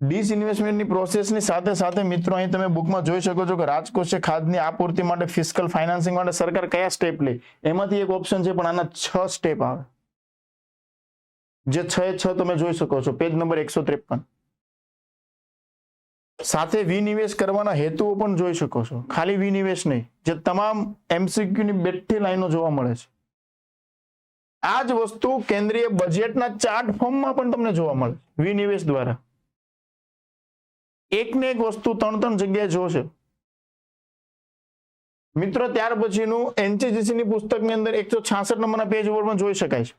ડિસઇન્વેસ્ટમેન્ટની પ્રોસેસની સાથે સાથે મિત્રો અહીં તમે બુકમાં જોઈ શકો છો કે રાજકોષીય ખાતની આપૂર્તિ માટે ફિસ્કલ ફાઇનાન્સિંગ માટે સરકાર કયા સ્ટેપ લે. એમાંથી એક ઓપ્શન છે પણ આના 6 સ્ટેપ આવે, જે 6 તમે જોઈ શકો છો પેજ નંબર 153. સાથે વિનિવેશ કરવાના હેતુઓ પણ જોઈ શકો છો, ખાલી વિનિવેશ નહીં, જે તમામ એમસીક્યુ ની બેઠી લાઈનો જોવા મળે છે. આ જ વસ્તુ કેન્દ્રીય બજેટના ચાર્ટ ફોર્મમાં પણ તમને જોવા મળે વિનિવેશ દ્વારા. એક ને એક વસ્તુ ત્રણ જગ્યાએ જોશે મિત્રો. ત્યાર પછીનું એનસીજીસી ની પુસ્તકની અંદર 166 નંબરના પેજ ઉપર પણ જોઈ શકાય છે.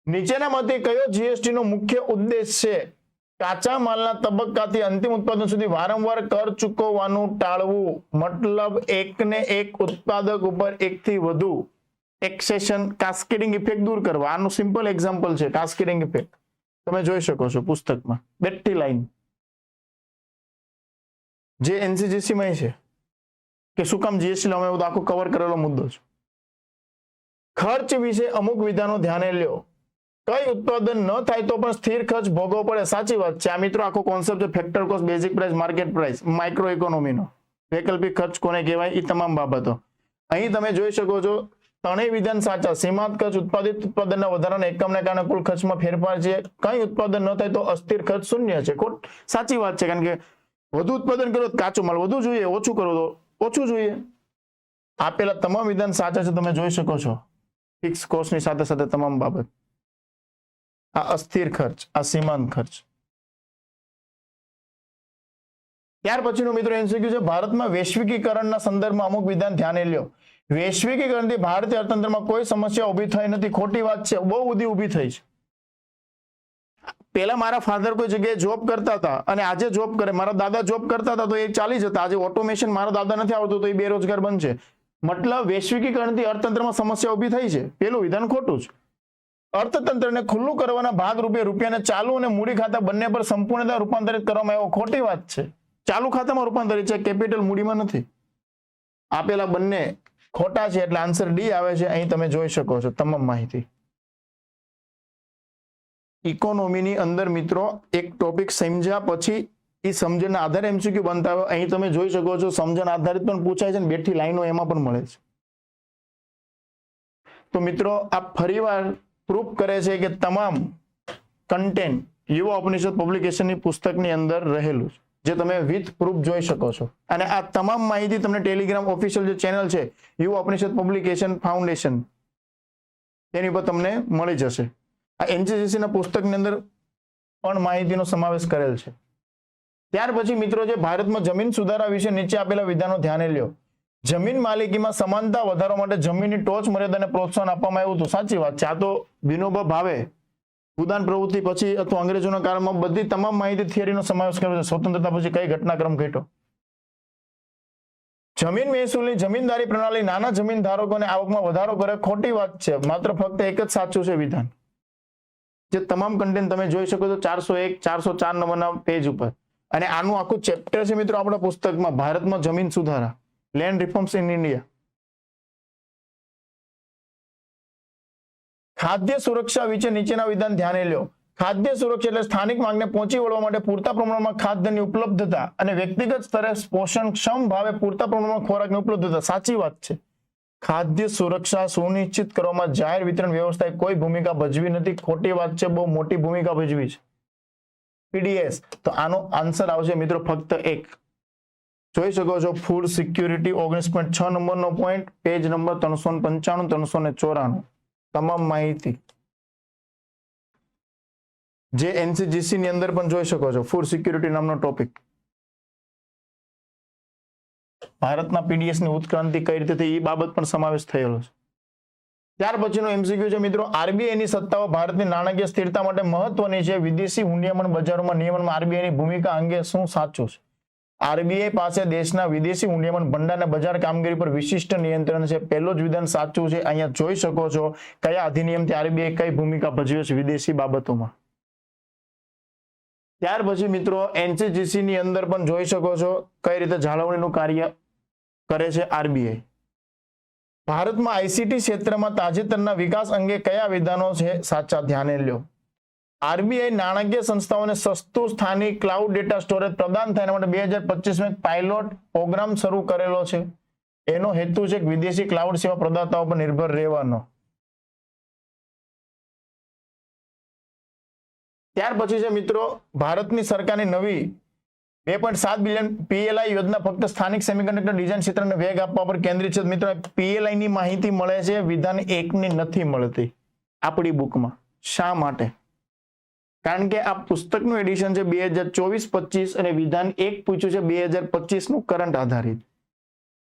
નીચેનામાંથી કયો જીએસટી નો મુખ્ય ઉદ્દેશ છે? કાચા માલના તબક્કાથી અંતિમ ઉત્પાદન સુધી વારંવાર કર ચૂકવવાનું ટાળવું. મતલબ એકને એક ઉત્પાદક ઉપર એકથી વધુ એક્સેશન કાસ્કેડિંગ ઇફેક્ટ દૂર કરવા. આનું સિમ્પલ એક્ઝામ્પલ છે કાસ્કેડિંગ ઇફેક્ટ. તમે જોઈ શકો છો પુસ્તકમાં બેઠી લાઈન જે એનસીજીસી માં છે કે શું કામ જીએસટી લાવવા, એવું આખો કવર કરેલો મુદ્દો છે. ખર્ચ વિશે અમુક વિધાનો ધ્યાને લ્યો. કઈ ઉત્પાદન ન થાય તો પણ સ્થિર ખર્ચ ભોગવવો પડે. સાચી વાત છે. આ મિત્રો આખો કોન્સેપ્ટ છે factor cost, basic price, market price, micro ઇકોનોમીનો. વૈકલ્પિક ખર્ચ કોને કહેવાય એ તમામ બાબતો અહીં તમે જોઈ શકો છો. ત્રણેય વિધાન સાચા. સીમાંત ખર્ચ ઉત્પાદિત ઉત્પાદનના વધારાના એકમને કારણે કુલ ખર્ચમાં ફેરફાર છે. કઈ ઉત્પાદન ન થાય તો અસ્થિર ખર્ચ શૂન્ય છે. સાચી વાત છે, કારણ કે વધુ ઉત્પાદન કરો તો કાચો માલ વધુ જોઈએ, ઓછું કરો તો ઓછું જોઈએ. આપેલા તમામ વિધાન સાચા છે. તમે જોઈ શકો છો ફિક્સ કોસ્ટની સાથે સાથે તમામ બાબત. આ અસ્થિર ખર્ચ, આ સીમાંત ખર્ચ. ત્યાર પછીનું મિત્રો એમસીક્યુ છે ભારતમાં વૈશ્વિકીકરણના સંદર્ભમાં અમુક વિધાન ધ્યાને લ્યો. વૈશ્વિકીકરણથી ભારતીય અર્થતંત્રમાં કોઈ સમસ્યા ઊભી થઈ નથી. ખોટી વાત છે. બહુ બધી ઊભી થઈ છે. પેલા મારા ફાધર કોઈ જગ્યાએ જોબ કરતા હતા અને આજે જોબ કરે. મારા દાદા જોબ કરતા હતા તો એ ચાલી જતા. આજે ઓટોમેશન મારા દાદા નથી આવતું તો એ બેરોજગાર બનશે. મતલબ વૈશ્વિકીકરણથી અર્થતંત્રમાં સમસ્યા ઊભી થઈ છે. પેલું વિધાન ખોટું છે. અર્થતંત્રને ખુલ્લું કરવાના ભાગરૂપે રૂપિયાને ચાલુ અને મૂડી ખાતા બંને પર સંપૂર્ણતા રૂપાંતરિત કરવામાં આવ્યો. ખોટી વાત છે. ચાલુ ખાતામાં રૂપાંતરિત છે, કેપિટલ મૂડીમાં નથી. આપેલા બંને ખોટા છે એટલે આન્સર ડી આવે છે. અહીં તમે જોઈ શકો છો તમામ માહિતી. ઇકોનોમીની અંદર મિત્રો એક ટોપિક સમજ્યા પછી એ સમજણના આધારે એમસીક્યુ બનતા હોય. અહીં તમે જોઈ શકો છો સમજણ આધારિત પણ પૂછાય છે અને બેઠી લાઈનો એમાં પણ મળે છે. તો મિત્રો આ ફરીવાર પ્રૂફ કરે છે કે તમામ કન્ટેન્ટ યુવા ઉપનિષદ પબ્લિકેશનની પુસ્તકની અંદર રહેલું છે, જે તમે વિથ પ્રૂફ જોઈ શકો છો. અને આ તમામ માહિતી તમને ટેલિગ્રામ ઓફિશિયલ જે ચેનલ છે યુવા ઉપનિષદ પબ્લિકેશન ફાઉન્ડેશન તેની પર તમને મળી જશે. આ એનસીસીસી ના પુસ્તકની અંદર પણ માહિતીનો સમાવેશ કરેલ છે. ત્યાર પછી મિત્રો જે ભારતમાં જમીન સુધારા વિશે નીચે આપેલા વિધાનો ધ્યાને લ્યો. જમીન માલિકીમાં સમાનતા વધારવા માટે જમીનની ટોચ મર્યાદાને પ્રોત્સાહન આપવામાં આવ્યું હતું. સાચી વાત છે. આ તો વિનોબા ભાવે ઉદાન પ્રવૃત્તિ પછી અથવા અંગ્રેજોના કાળમાં બધી તમામ માહિતી થિયરીનો સમાવેશ કર્યો છે. સ્વતંત્રતા પછી કઈ ઘટનાક્રમ ઘટ્યો. જમીન મહેસૂલની જમીનદારી પ્રણાલી નાના જમીન ધારકોને આવકમાં વધારો કરે. ખોટી વાત છે. માત્ર ફક્ત એક જ સાચું છે વિધાન. જે તમામ કન્ટેન્ટ તમે જોઈ શકો છો 401 404 નંબરના પેજ ઉપર. અને આનું આખું ચેપ્ટર છે મિત્રો આપણા પુસ્તકમાં ભારતમાં જમીન સુધારા, લેન્ડ રિફોર્મ્સ ઇન ઇન્ડિયા. ખાદ્ય સુરક્ષા વિશે નીચેના વિધાન ધ્યાને લ્યો. ખાદ્ય સુરક્ષા એટલે સ્થાનિક માંગને પહોંચી વળવા માટે પૂરતા પ્રમાણમાં ખાદ્યની ઉપલબ્ધતા અને વ્યક્તિગત સ્તરે પોષણક્ષમ ભાવે પૂરતા પ્રમાણમાં ખોરાકની ઉપલબ્ધતા. સાચી વાત છે. ખાદ્ય સુરક્ષા સુનિશ્ચિત કરવામાં જાહેર વિતરણ વ્યવસ્થાએ કોઈ ભૂમિકા ભજવી નથી. ખોટી વાત છે. બહુ મોટી ભૂમિકા ભજવી છે પીડીએસ. તો આનો આન્સર આવશે મિત્રો ફક્ત એક. જોઈ શકો છો ફૂડ સિક્યુરિટી 19.6 નંબરનો પોઈન્ટ, પેજ નંબર 395 394 તમામ માહિતી જે એનસીજીસી ની અંદર પણ જોઈ શકો છો. ફૂડ સિક્યુરિટી નામનો ટોપિક. ભારતના પીડીએસ ની ઉત્ક્રાંતિ કઈ રીતે થઈ એ બાબત પણ સમાવેશ થયેલો છે. ત્યાર પછીનો એમસીક્યુ છે મિત્રો આરબીઆઈ ની સત્તાઓ ભારતની નાણાકીય સ્થિરતા માટે મહત્વની છે. વિદેશી હુંડિયામણ બજારોમાં નિયમનમાં આરબીઆઈ ની ભૂમિકા અંગે શું સાચું છે? આરબીઆઈ પાસે દેશના વિદેશી હુંડિયામણ ભંડાર અને બજાર કામગીરી પર વિશિષ્ટ નિયંત્રણ છે. પહેલું જ વિધાન સાચું છે. અહીંયા જોઈ શકો છો કયા અધિનિયમથી આરબીઆઈ કઈ ભૂમિકા ભજવે છે વિદેશી બાબતોમાં. ત્યાર પછી મિત્રો એનસીજીસી ની અંદર પણ જોઈ શકો છો કઈ રીતે જાળવણીનું કાર્ય કરે છે આરબીઆઈ. ભારતમાં આઈસીટી ક્ષેત્રમાં તાજેતરના વિકાસ અંગે કયા વિધાનો છે સાચા? ધ્યાને લ્યો. આરબીઆઈ નાણાકીય સંસ્થાઓને સસ્તું સ્થાનિક ક્લાઉડ ડેટા સ્ટોરેજ પ્રદાન થાય માટે 2025માં એક પાયલોટ પ્રોગ્રામ શરૂ કરેલો છે. એનો હેતુ છે કે વિદેશી ક્લાઉડ સેવા પ્રદાતાઓ પર નિર્ભર રહેવાનો. ત્યાર પછી છે મિત્રો ભારતની સરકારની નવી 2.7 બિલિયન પીએલઆઈ યોજના ફક્ત સ્થાનિક સેમિકન્ડક્ટર ડિઝાઇન ક્ષેત્રને વેગ આપવા પર કેન્દ્રિત છે. મિત્રો પીએલઆઈ ની માહિતી મળે છે, વિધાન 1 ની નથી મળતી. આપણી બુકમાં. શા માટે? કારણ કે આ પુસ્તકનું એડિશન છે 2024-25 અને વિધાન 1 પૂછ્યું છે 2025 નું કરંટ આધારિત.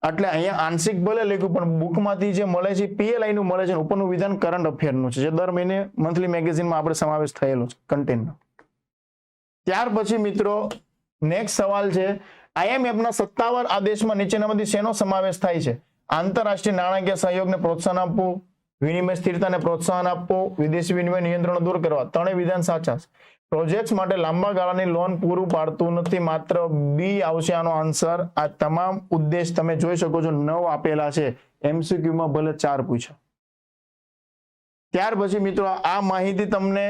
એટલે અહીંયા આંશિક ભલે લખ્યું પણ બુકમાંથી જે મળે છે PLI નું મળે છે, ઉપરનું વિધાન કરંટ અફેરનું છે, જે દર મહિને મંથલી મેગેઝિનમાં આપણે સમાવેશ થયેલો છે કન્ટેન્ટનો. ત્યાર પછી મિત્રો નેક્સ્ટ સવાલ છે, IMF ના સત્તાવાર આદેશમાં નીચેનામાંથી શેનો સમાવેશ થાય છે? આંતરરાષ્ટ્રીય નાણાકીય સહયોગને પ્રોત્સાહન આપવું, વિનિમય સ્થિરતાને પ્રોત્સાહન આપવું, વિદેશી વિનિમય નિયંત્રણો દૂર કરવા. ત્રણેય વિધાન સાચા છે. પ્રોજેક્ટ્સ માટે લાંબા ગાળાની લોન પૂરું પાડતું નથી, માત્ર બી આવશે આનો આન્સર. આ તમામ ઉદ્દેશ તમે જોઈ શકો છો 9 આપેલા છે, MCQ માં ભલે 4 પૂછ્યા. ત્યાર પછી મિત્રો આ માહિતી તમને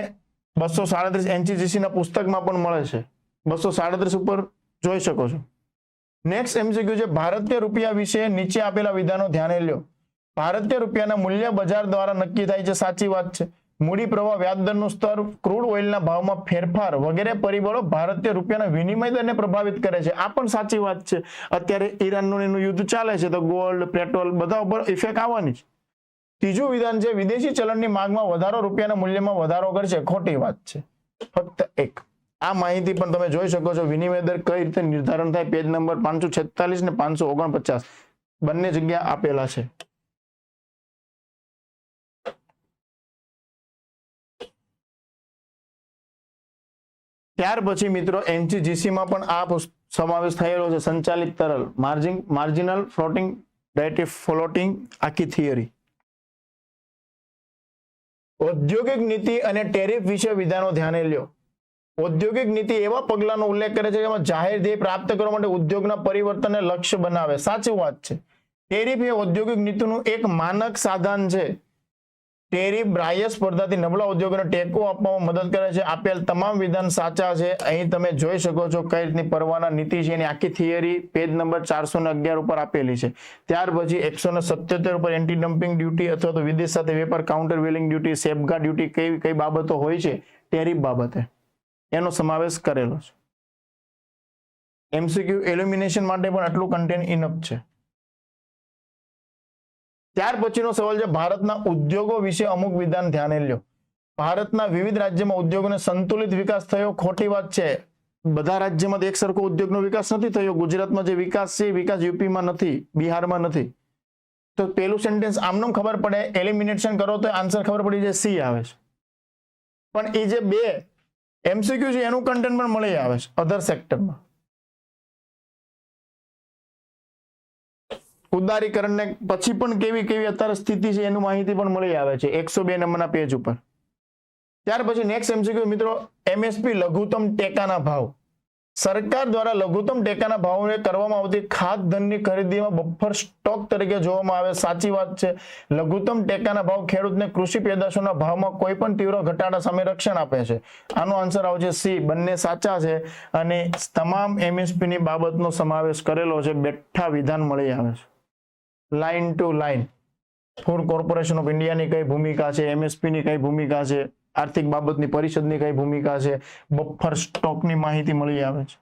237 NCGC ના પુસ્તકમાં પણ મળે છે, 237 ઉપર જોઈ શકો છો. નેક્સ્ટ MCQ છે, ભારતીય રૂપિયા વિશે નીચે આપેલા વિધાનો ધ્યાને લ્યો. ભારતીય રૂપિયાના મૂલ્ય બજાર દ્વારા નક્કી થાય છે, સાચી વાત છે. મૂડી પ્રવાહ, વ્યાજદરનું સ્તર, ક્રૂડ ઓઇલના ભાવમાં ફેરફાર વગેરે પરિબળો ભારતીય રૂપિયાના વિનિમય દરને પ્રભાવિત કરે છે. આ પણ સાચી વાત છે. અત્યારે ઈરાનનું એનું યુદ્ધ ચાલે છે તો ગોલ્ડ, પેટ્રોલ બધા ઉપર ઇફેક્ટ આવવાની છે. ત્રીજું વિધાન છે, વિદેશી ચલણની માંગમાં વધારો રૂપિયાના મૂલ્યમાં વધારો કરશે, ખોટી વાત છે. ફક્ત એક આ માહિતી પણ તમે જોઈ શકો છો. વિનિમય દર કઈ રીતે નિર્ધારણ થાય, પેજ નંબર 546 ને 549 બંને જગ્યા આપેલા છે. ત્યાર પછી મિત્રો NCGC માં પણ આ સમાવેશ થયેલો છે, સંચાલિત તરલ, માર્જિનલ ફ્લોટિંગ રેટ ફ્લોટિંગ, આખી થિયરી. ઔદ્યોગિક નીતિ અને ટેરિફ વિશે વિધાનો ધ્યાને લ્યો. ઔદ્યોગિક નીતિ એવા પગલાંનો ઉલ્લેખ કરે છે જેમાં જાહેર ધ્યેય પ્રાપ્ત કરવા માટે ઉદ્યોગના પરિવર્તનને લક્ષ્ય બનાવે, સાચી વાત છે. ટેરિફ એ ઔદ્યોગિક નીતિનું એક માનક સાધન છે. ટેરિફ બાહ્ય સ્પર્ધાથી નબળા ઉદ્યોગોને ટેકો આપવામાં મદદ કરે છે. આપેલ તમામ વિધાન સાચા છે. અહીં તમે જોઈ શકો છો કઈ રીતની પરવાના નીતિ છે, એની આખી થિયરી પેજ નંબર 411 ઉપર આપેલી છે. ત્યાર પછી 177 ઉપર એન્ટી ડમ્પિંગ ડ્યુટી અથવા તો વિદેશ સાથે વેપાર, counter wailing duty, safeguard duty, કઈ બાબતો હોય છે ટેરિફ બાબતે એનો સમાવેશ કરેલો છે. MCQ એલ્યુમિનેશન માટે પણ આટલું કન્ટેન્ટ ઇનફ છે. ત્યાર પછીનો સવાલ છે, ભારતના ઉદ્યોગો વિશે અમુક વિધાન ધ્યાને લ્યો. ભારતના વિવિધ રાજ્યમાં ઉદ્યોગોનો સંતુલિત વિકાસ થયો, ખોટી વાત છે. બધા રાજ્યમાં એક સરખો ઉદ્યોગનો વિકાસ નથી થયો. ગુજરાતમાં જે વિકાસ છે વિકાસ યુપીમાં નથી, બિહારમાં નથી. તો પેલું સેન્ટેન્સ આમનું ખબર પડે, એલિમિનેશન કરો તો આન્સર ખબર પડી જાય, સી આવે છે. પણ એ જે બે MCQ છે એનું કન્ટેન્ટ પણ મળી આવે છે અધર સેક્ટરમાં. ઉદારીકરણને પછી પણ કેવી અત્યારે સ્થિતિ છે એનું માહિતી પણ મળી આવે છે 102 નંબરના પેજ ઉપર. ત્યાર પછી નેક્સ્ટ MCQ મિત્રો, MSP લઘુત્તમ ટેકાના ભાવ. સરકાર દ્વારા લઘુત્તમ ટેકાના ભાવને કરવામાં આવતી ખાદ્યાન્નની ખરીદીમાં બફર સ્ટોક તરીકે જોવામાં આવે, સાચી વાત છે. લઘુત્તમ ટેકાના ભાવ ખેડૂતને કૃષિ પેદાશોના ભાવમાં કોઈ પણ તીવ્ર ઘટાડા સામે રક્ષણ આપે છે. આનો આન્સર આવશે સી. બંને સાચા છે અને તમામ MSP ની બાબતનો સમાવેશ કરેલો છે. બેઠા વિધાન મળી આવે છે line to line. Food corporation of ઇન્ડિયાની કઈ ભૂમિકા છે, MSP ની કઈ ભૂમિકા છે, આર્થિક બાબતની પરિષદની કઈ ભૂમિકા છે, બફર સ્ટોકની માહિતી મળી આવે છે.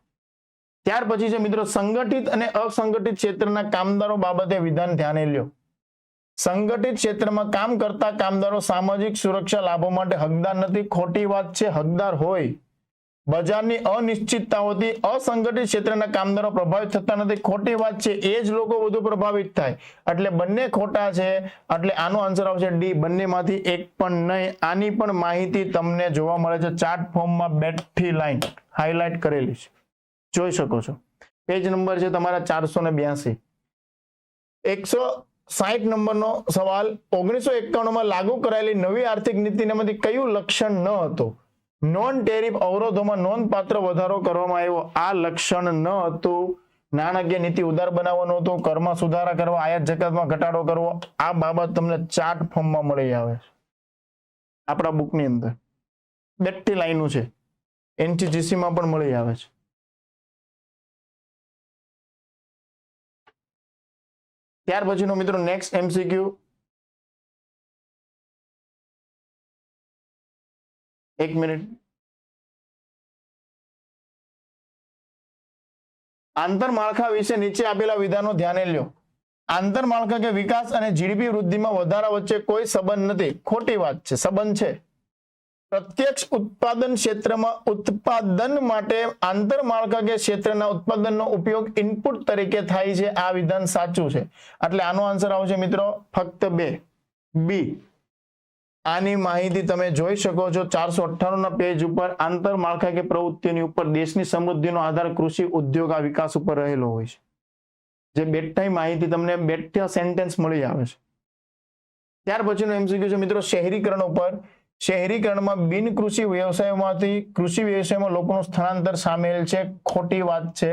ત્યાર પછી છે મિત્રો, સંગઠિત અને અસંગઠિત ક્ષેત્રના કામદારો બાબતે વિધાન ધ્યાને લ્યો. સંગઠિત ક્ષેત્રમાં કામ કરતા કામદારો સામાજિક સુરક્ષા લાભો માટે હકદાર નથી, ખોટી વાત છે. હકદાર હોય. બજારની અનિશ્ચિતતાઓથી અસંગઠિત ક્ષેત્રના કામદારો પ્રભાવિત થતા નથી, ખોટી વાત છે. એ જ લોકો વધુ પ્રભાવિત થાય, એટલે બંને ખોટા છે. એટલે આનો આન્સર આવશે ડી. બંનેમાંથી એક પણ નહીં. આની પણ માહિતી તમને જોવા મળે છે ચાર્ટ ફોર્મમાં, બેઠી લાઈન હાઇલાઇટ કરેલી છે, જોઈ શકો છો. પેજ નંબર છે તમારા 482. 160 નંબરનો સવાલ, 1991માં લાગુ કરાયેલી નવી આર્થિક નીતિમાંથી કયું લક્ષણ ન હતું? નોન ટેરિફ અવરોધોમાં નોંધપાત્ર વધારો કરવામાં આવ્યો. આ લક્ષણ ન હતું. નાણાકીય નીતિ ઉદાર બનાવવાનું હતું, કરમાં સુધારા કરવા, આયાત જકાતમાં ઘટાડો કરવો. આ બાબત તમને ચાર્ટ ફોર્મમાં મળી આવે છે આપણા બુકની અંદર. બેઠી લાઈનો છે, NCGC માં પણ મળી આવે છે. ત્યાર પછીનો મિત્રો નેક્સ્ટ MCQ, એક મિનિટ. આંતરમાળખા વિશે નીચે આપેલા વિધાનો ધ્યાને લ્યો. આંતરમાળખાકીય વિકાસ અને જીડીપી વૃદ્ધિમાં વધારા વચ્ચે કોઈ સંબંધ નથી. ખોટી વાત છે, સંબંધ છે. પ્રત્યક્ષ ઉત્પાદન ક્ષેત્રમાં ઉત્પાદન માટે આંતરમાળખાકીય ક્ષેત્રના ઉત્પાદનનો ઉપયોગ ઇનપુટ તરીકે થાય છે. આ વિધાન સાચું છે. એટલે આનો આન્સર આવશે મિત્રો ફક્ત 2 બી. આની માહિતી તમે જોઈ શકો છો 498 ના પેજ ઉપર. આંતરમાળખાકીય પ્રવૃત્તિઓની ઉપર દેશની સમૃદ્ધિનો આધાર કૃષિ ઉદ્યોગ આ વિકાસ ઉપર રહેલો હોય છે. જે બેઠાઈ માહિતી તમને બેઠા સેન્ટેન્સ મળી આવે છે. ત્યાર પછીનો એમસીક્યુ છે મિત્રો શહેરીકરણ ઉપર. શહેરીકરણમાં બિન કૃષિ વ્યવસાયોમાંથી કૃષિ વ્યવસાયમાં લોકોનું સ્થળાંતર સામેલ છે. ખોટી વાત છે.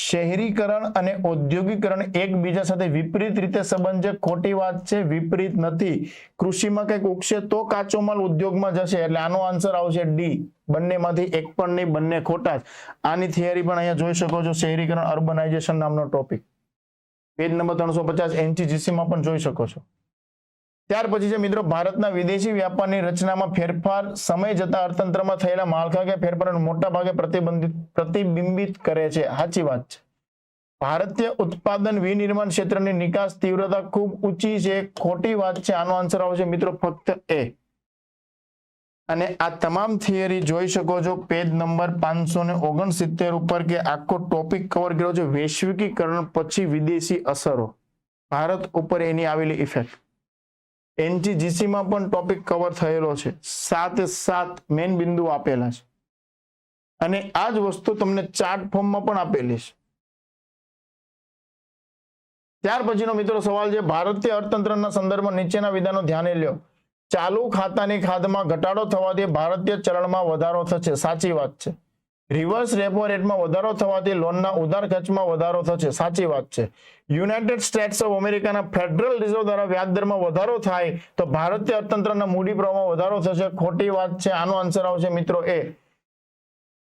શહેરીકરણ અને ઔદ્યોગિકરણ એકબીજા સાથે વિપરીત રીતે સંબંધ છે. ખોટી વાત છે, વિપરીત નથી. કૃષિમાં કંઈક ઉગશે તો કાચો માલ ઉદ્યોગમાં જશે. એટલે આનો આન્સર આવશે ડી. બંનેમાંથી એક પણ નહીં, બંને ખોટા જ. આની થિયરી પણ અહીંયા જોઈ શકો છો. શહેરીકરણ અર્બનાઇઝેશન નામનો ટોપિક પેજ નંબર 350 એનજીજીસી માં પણ જોઈ શકો છો. ત્યાર પછી છે મિત્રો ભારતના વિદેશી વ્યાપારની રચનામાં ફેરફાર સમય જતા અર્થતંત્રમાં થયેલા માળખાકીય ફેરફારોને મોટા ભાગે પ્રતિબિંબિત કરે છે. સાચી વાત છે. ભારતીય ઉત્પાદન વિનિર્માણ ક્ષેત્રની નિકાસ તીવ્રતા ખૂબ ઊંચી છે. ખોટી વાત છે. આનો આન્સર આવશે મિત્રો ફક્ત એ. અને આ તમામ થિયરી જોઈ શકો છો પેજ નંબર 569 ઉપર કે આખો ટોપિક કવર કર્યો છે. વૈશ્વિકીકરણ પછી વિદેશી અસરો, ભારત ઉપર એની આવેલી ઇફેક્ટ. એનજીજીસી માં પણ ટોપિક કવર થયેલો છે. 7 મેઇન બિંદુ આપેલા છે અને આ જ વસ્તુ તમને ચાર્ટ ફોર્મમાં પણ આપેલી છે. ત્યાર પછીનો મિત્રો સવાલ છે ભારતીય અર્થતંત્રના સંદર્ભમાં નીચેના વિધાનો ધ્યાને લ્યો. ચાલુ ખાતાની ખાધમાં ઘટાડો થવાથી ભારતીય ચલણમાં વધારો થશે. સાચી વાત છે. રિવર્સ રેપો રેટમાં વધારો થવાથી લોનના ઉધાર ખર્ચમાં વધારો થશે. સાચી વાત છે. યુનાઇટેડ સ્ટેટ્સ ઓફ અમેરિકાના ફેડરલ રિઝર્વ દ્વારા વ્યાજ દરમાં વધારો થાય તો ભારતીય અર્થતંત્રના મૂડી પ્રવાહમાં વધારો થશે. ખોટી વાત છે. આનો આન્સર આવશે મિત્રો એ.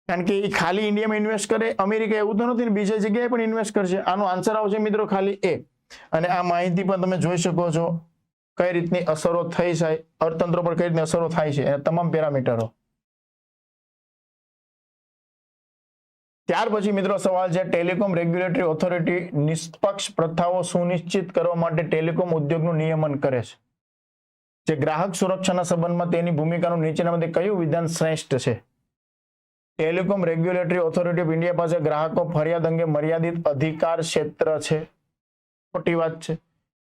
કારણ કે એ ખાલી ઇન્ડિયામાં ઇન્વેસ્ટ કરે, અમેરિકા એવું તો નથી ને બીજી જગ્યાએ પણ ઇન્વેસ્ટ કરશે. આનો આન્સર આવશે મિત્રો ખાલી એ. અને આ માહિતી પણ તમે જોઈ શકો છો કઈ રીતની અસરો થઈ છે અર્થતંત્ર પર, કઈ રીતની અસરો થાય છે અને તમામ પેરામીટરો. ત્યાર પછી મિત્રો સવાલ છે ટેલિકોમ રેગ્યુલેટરી ઓથોરિટી નિષ્પક્ષ પ્રથાઓ સુનિશ્ચિત કરવા માટે ટેલિકોમ ઉદ્યોગનું નિયમન કરે છે. જે ગ્રાહક સુરક્ષાના સંબંધમાં તેની ભૂમિકાનું નીચેનામાંથી કયું વિધાન શ્રેષ્ઠ છે? Telecom regulatory authority of India પાસે ગ્રાહકો ફરિયાદ અંગે મર્યાદિત અધિકાર ક્ષેત્ર છે. ખોટી વાત છે.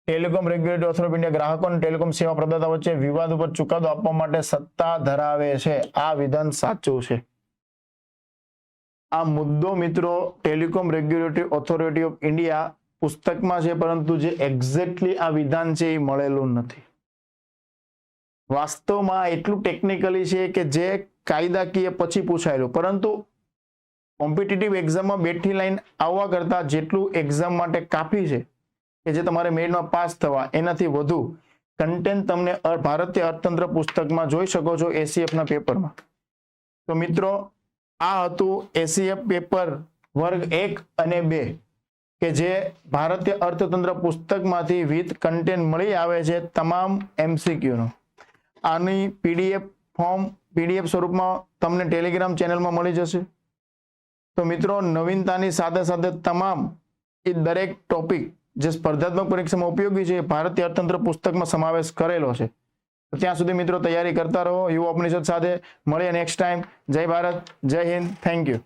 Telecom regulatory authority of India ગ્રાહકો અને ટેલિકોમ સેવા પ્રદાતા વચ્ચે વિવાદ ઉપર ચુકાદો આપવા માટે સત્તા ધરાવે છે. આ વિધાન સાચું છે. આ મુદ્દો મિત્રો telecom regulatory authority of India પુસ્તકમાં છે, પરંતુ જે એક્ઝેક્ટલી આ વિધાન છે એ મળેલું નથી. વાસ્તવમાં એટલું ટેકનિકલી છે કે જે કાયદાકીય પછી પૂછાયેલું, પરંતુ કોમ્પિટિટિવ એક્ઝામમાં બેઠી લાઈન આવવા કરતા જેટલું એક્ઝામ માટે કાફી છે કે જે તમારે મેઇનમાં પાસ થવા, એનાથી વધુ કન્ટેન્ટ તમને ભારતીય અર્થતંત્ર પુસ્તકમાં જોઈ શકો છો એસીએફ ના પેપરમાં. તો મિત્રો આ હતું એસીએફ પેપર વર્ગ 1 અને 2 કે જે ભારતીય અર્થતંત્ર પુસ્તકમાંથી વિથ કન્ટેન્ટ મળી આવે છે તમામ એમસીક્યુ નો. આની પીડીએફ ફોર્મ પીડીએફ સ્વરૂપમાં તમને ટેલિગ્રામ ચેનલમાં મળી જશે. તો મિત્રો નવીનતાની સાથે સાથે તમામ એ દરેક ટોપિક જે સ્પર્ધાત્મક પરીક્ષામાં ઉપયોગી છે ભારતીય અર્થતંત્ર પુસ્તકમાં સમાવેશ કરેલો છે. તો ત્યાં સુધી મિત્રો તૈયારી કરતા રહો યુવા ઉપનિષદ સાથે. મળીએ નેક્સ્ટ ટાઈમ. જય ભારત, જય હિન્દ, થેન્ક યુ.